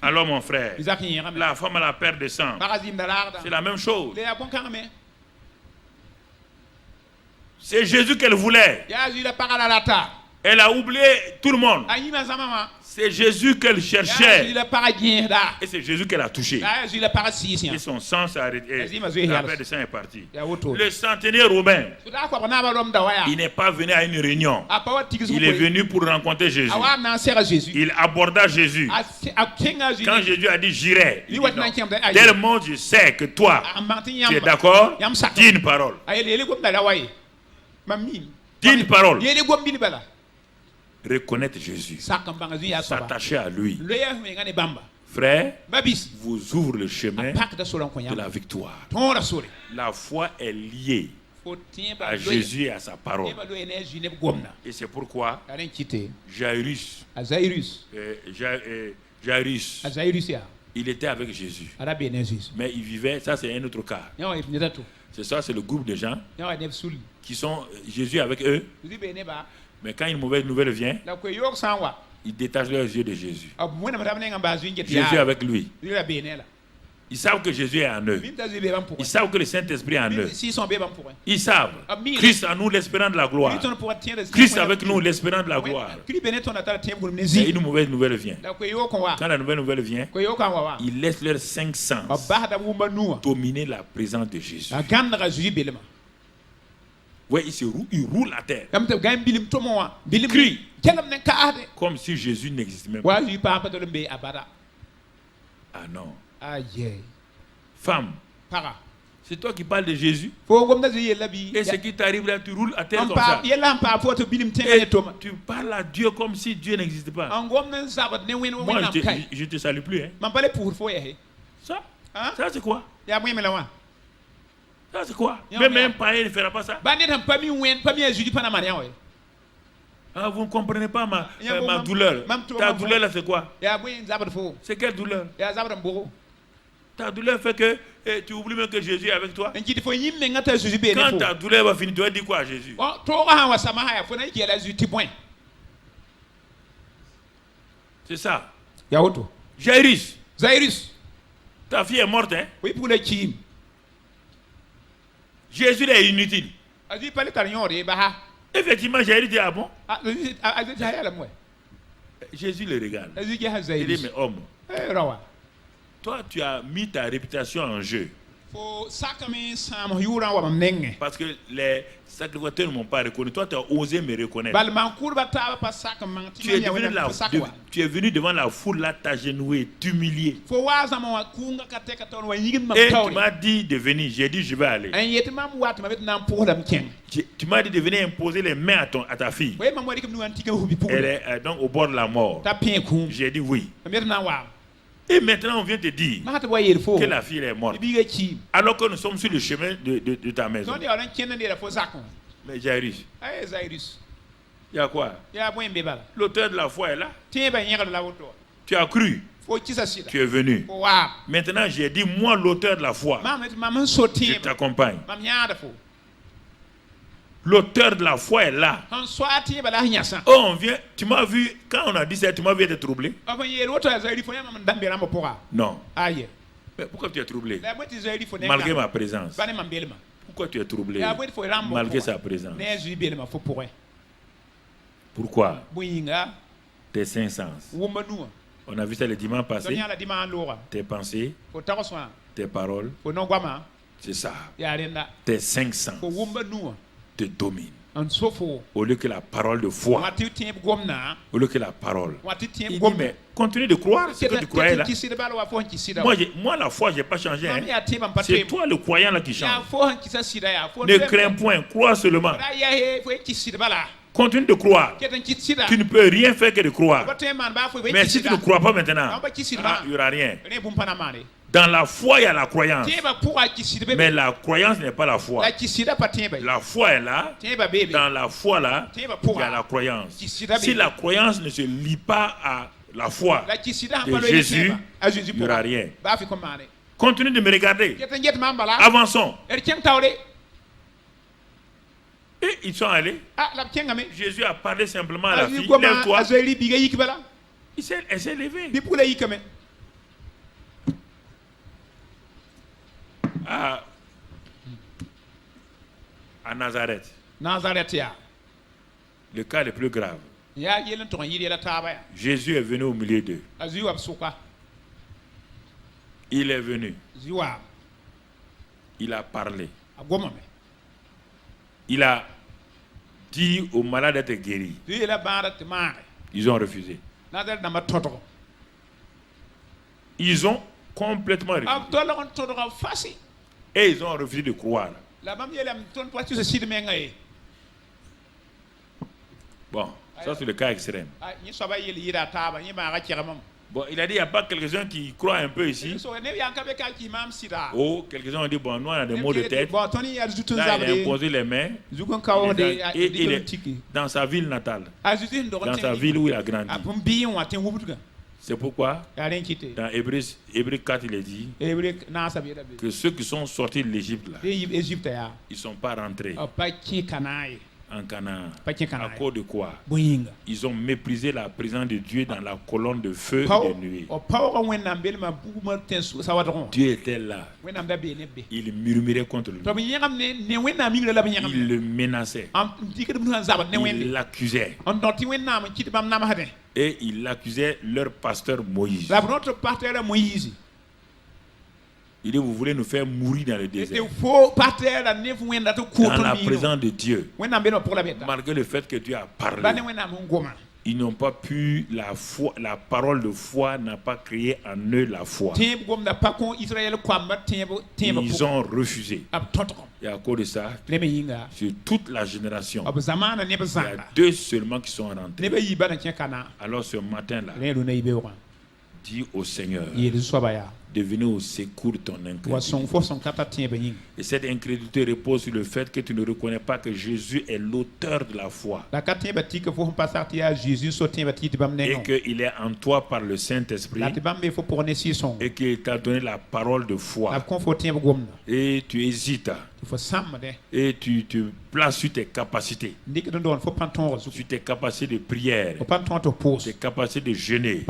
Alors mon frère, la femme à la perte de sang, c'est la même chose. C'est Jésus qu'elle voulait. Elle a oublié tout le monde. C'est Jésus qu'elle cherchait. Et c'est Jésus qu'elle a touché. Et son sang s'est arrêté. La perte de sang est partie. Le centenaire romain, il n'est pas venu à une réunion. Il est venu pour rencontrer Jésus. Il aborda Jésus. Quand Jésus a dit j'irai, tellement je sais que toi, tu es d'accord, dis une parole. Dis une parole. Reconnaître Jésus, s'attacher à lui. Frère, vous ouvre le chemin de la victoire. La foi est liée à Jésus et à sa parole. Et c'est pourquoi Jairus, il était avec Jésus. Mais il vivait, ça c'est un autre cas. C'est ça, c'est le groupe de gens qui sont Jésus avec eux. Mais quand une mauvaise nouvelle vient, ils détachent leurs yeux de Jésus. Jésus avec lui. Ils savent que Jésus est en eux. Ils savent que le Saint-Esprit est en eux. Ils savent. Christ en nous, l'espérant de la gloire. Christ avec nous, l'espérant de la gloire. Et une mauvaise nouvelle vient. Quand la nouvelle nouvelle vient, ils laissent leurs 5 sens dominer la présence de Jésus. Oui, il roule à terre. Crie. Comme si Jésus n'existait même pas. Ah non. Femme. C'est toi qui parles de Jésus. Et ce qui t'arrive là, tu roules à terre comme ça. Et tu parles à Dieu comme si Dieu n'existait pas. Moi, je te salue plus. Hein. Ça c'est quoi? Ça c'est quoi? Même un païen ne fera pas ça. Ah, vous ne comprenez pas ma douleur. Ta douleur là c'est quoi? C'est quelle douleur? Ta douleur fait que tu oublies même que Jésus est avec toi. Quand ta douleur va finir, tu vas dire quoi à Jésus? C'est ça. Jairus. Ta fille est morte, hein? Jésus est inutile. Effectivement, Jairus dit ah bon? Jésus le regarde. Il dit mais homme, toi tu as mis ta réputation en jeu. Parce que les sacrificateurs ne m'ont pas reconnu. Toi, tu as osé me reconnaître. Tu es venu devant la foule là, t'agenouiller, t'humilier. Et tu m'as dit de venir. J'ai dit je vais aller. Tu m'as dit de venir imposer les mains à ta fille. Elle est donc au bord de la mort. J'ai dit oui. Et maintenant, on vient te dire que la fille est morte. Alors que nous sommes sur le chemin de ta maison. Mais Jairus, il y a quoi? L'auteur de la foi est là. Tu as cru. Tu es venu. Maintenant, j'ai dit, moi, l'auteur de la foi, je t'accompagne. L'auteur de la foi est là. Oh, on vient, tu m'as vu, quand on a dit ça, tu m'as vu être troublé? Non. Mais pourquoi tu es troublé? Malgré ma présence. Pourquoi tu es troublé malgré sa présence? Pourquoi? Tes cinq sens. On a vu ça le dimanche passé. Tes pensées, tes paroles, c'est ça. Tes cinq sens te dominent. Au lieu que la parole de foi, au lieu que la parole. Il dit, mais continue de croire ce que tu croyais là. Moi la foi, je n'ai pas changé. Hein. C'est toi le croyant là qui change. Ne crains point, crois seulement. Continue de croire. Tu ne peux rien faire que de croire. Mais si tu ne crois pas maintenant, il n'y aura rien. Dans la foi, il y a la croyance. Mais la croyance n'est pas la foi. La foi est là. Dans la foi là, il y a la croyance. Si la croyance ne se lie pas à la foi de Jésus, il n'y aura rien. Continue de me regarder. Avançons. Et ils sont allés. Jésus a parlé simplement à la fille. Lève-toi. Elle s'est levée. À Nazareth. Le cas le plus grave. Jésus est venu au milieu d'eux. Il est venu. Il a parlé. Il a dit aux malades d'être guéris. Ils ont refusé. Ils ont complètement refusé. Et ils ont refusé de croire. Bon, ça c'est le cas extrême. Bon, il a dit, il n'y a pas quelques-uns qui croient un peu ici. Oh, quelques-uns ont dit, bon, nous on a des maux de tête. Là, il a imposé les mains. Et il est dans sa ville natale. Dans sa ville où il a grandi. C'est pourquoi, dans Hébreux 4, il est dit que ceux qui sont sortis de l'Égypte, ils ne sont pas rentrés en Canaan. À cause de quoi? Ils ont méprisé la présence de Dieu dans la colonne de feu et de nuée. Dieu était là. Il murmurait contre lui. Il le menaçait. Il l'accusait. Et il accusait leur pasteur Moïse. Il dit, vous voulez nous faire mourir dans le désert. Dans la présence de Dieu. Malgré le fait que Dieu a parlé. Ils n'ont pas pu, la parole de foi n'a pas créé en eux la foi. Ils ont refusé. Et à cause de ça, sur toute la génération, il y a deux seulement qui sont rentrés. Alors ce matin-là, dis au Seigneur de venir au secours de ton incrédulité. Et cette incrédulité repose sur le fait que tu ne reconnais pas que Jésus est l'auteur de la foi. Et qu'il est en toi par le Saint-Esprit. Et qu'il t'a donné la parole de foi. Et tu hésites. Et tu te places sur tes capacités. Sur tes capacités de prière. Tes capacités de jeûner.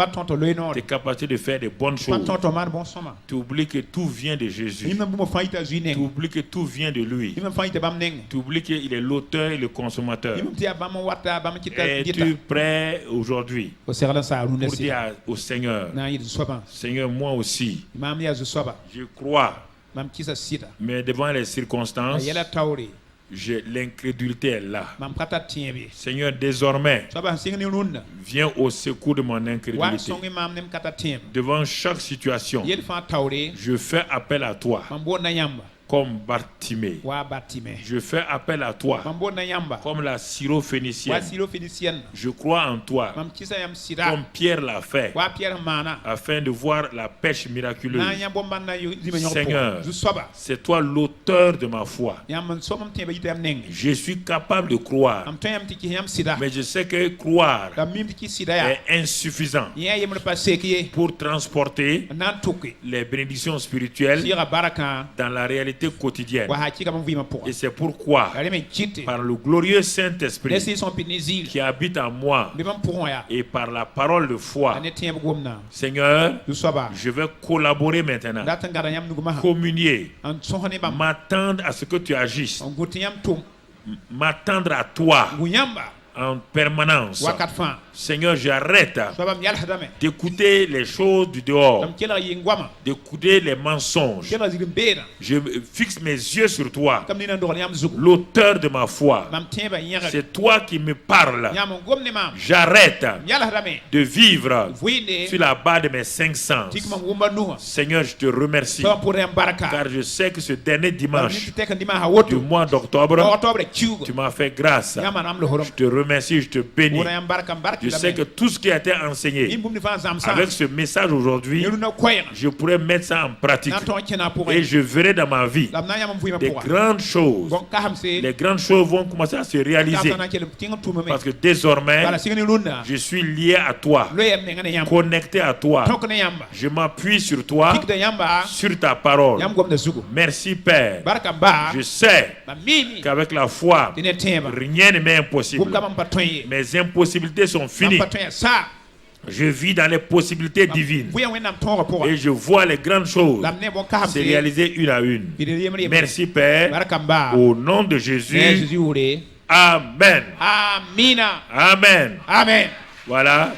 Tes capacités de faire des bonnes choses. Tu oublies que tout vient de Jésus. Tu oublies que tout vient de lui. Tu oublies qu'il est l'auteur et le consommateur. Es-tu prêt aujourd'hui pour dire au Seigneur, Seigneur, moi aussi, je crois, mais devant les circonstances, l'incrédulité est là. Seigneur, désormais, viens au secours de mon incrédulité. Devant chaque situation, je fais appel à toi. comme Bartimée. Je fais appel à toi comme la syrophénicienne. Je crois en toi comme Pierre l'a fait afin de voir la pêche miraculeuse. Seigneur, c'est toi l'auteur de ma foi. Je suis capable de croire, mais je sais que croire est insuffisant pour transporter les bénédictions spirituelles dans la réalité quotidienne. Et c'est pourquoi, par le glorieux Saint-Esprit qui habite en moi et par la parole de foi, Seigneur, je vais collaborer maintenant, communier, m'attendre à ce que tu agisses, m'attendre à toi en permanence. Seigneur, j'arrête d'écouter les choses du dehors, d'écouter les mensonges. Je fixe mes yeux sur toi, l'auteur de ma foi. C'est toi qui me parles. J'arrête de vivre sur la base de mes 5 sens. Seigneur, je te remercie, car je sais que ce dernier dimanche du mois d'octobre, tu m'as fait grâce. Je te remercie, je te bénis. Je sais que tout ce qui a été enseigné avec ce message aujourd'hui, je pourrais mettre ça en pratique. Et je verrai dans ma vie des grandes choses. Les grandes choses vont commencer à se réaliser. Parce que désormais, je suis lié à toi, connecté à toi. Je m'appuie sur toi, sur ta parole. Merci Père. Je sais qu'avec la foi, rien ne m'est impossible. Mes impossibilités sont finies. Je vis dans les possibilités divines et je vois les grandes choses se réaliser une à une. Merci Père, au nom de Jésus. Amen. Amen. Amen. Voilà.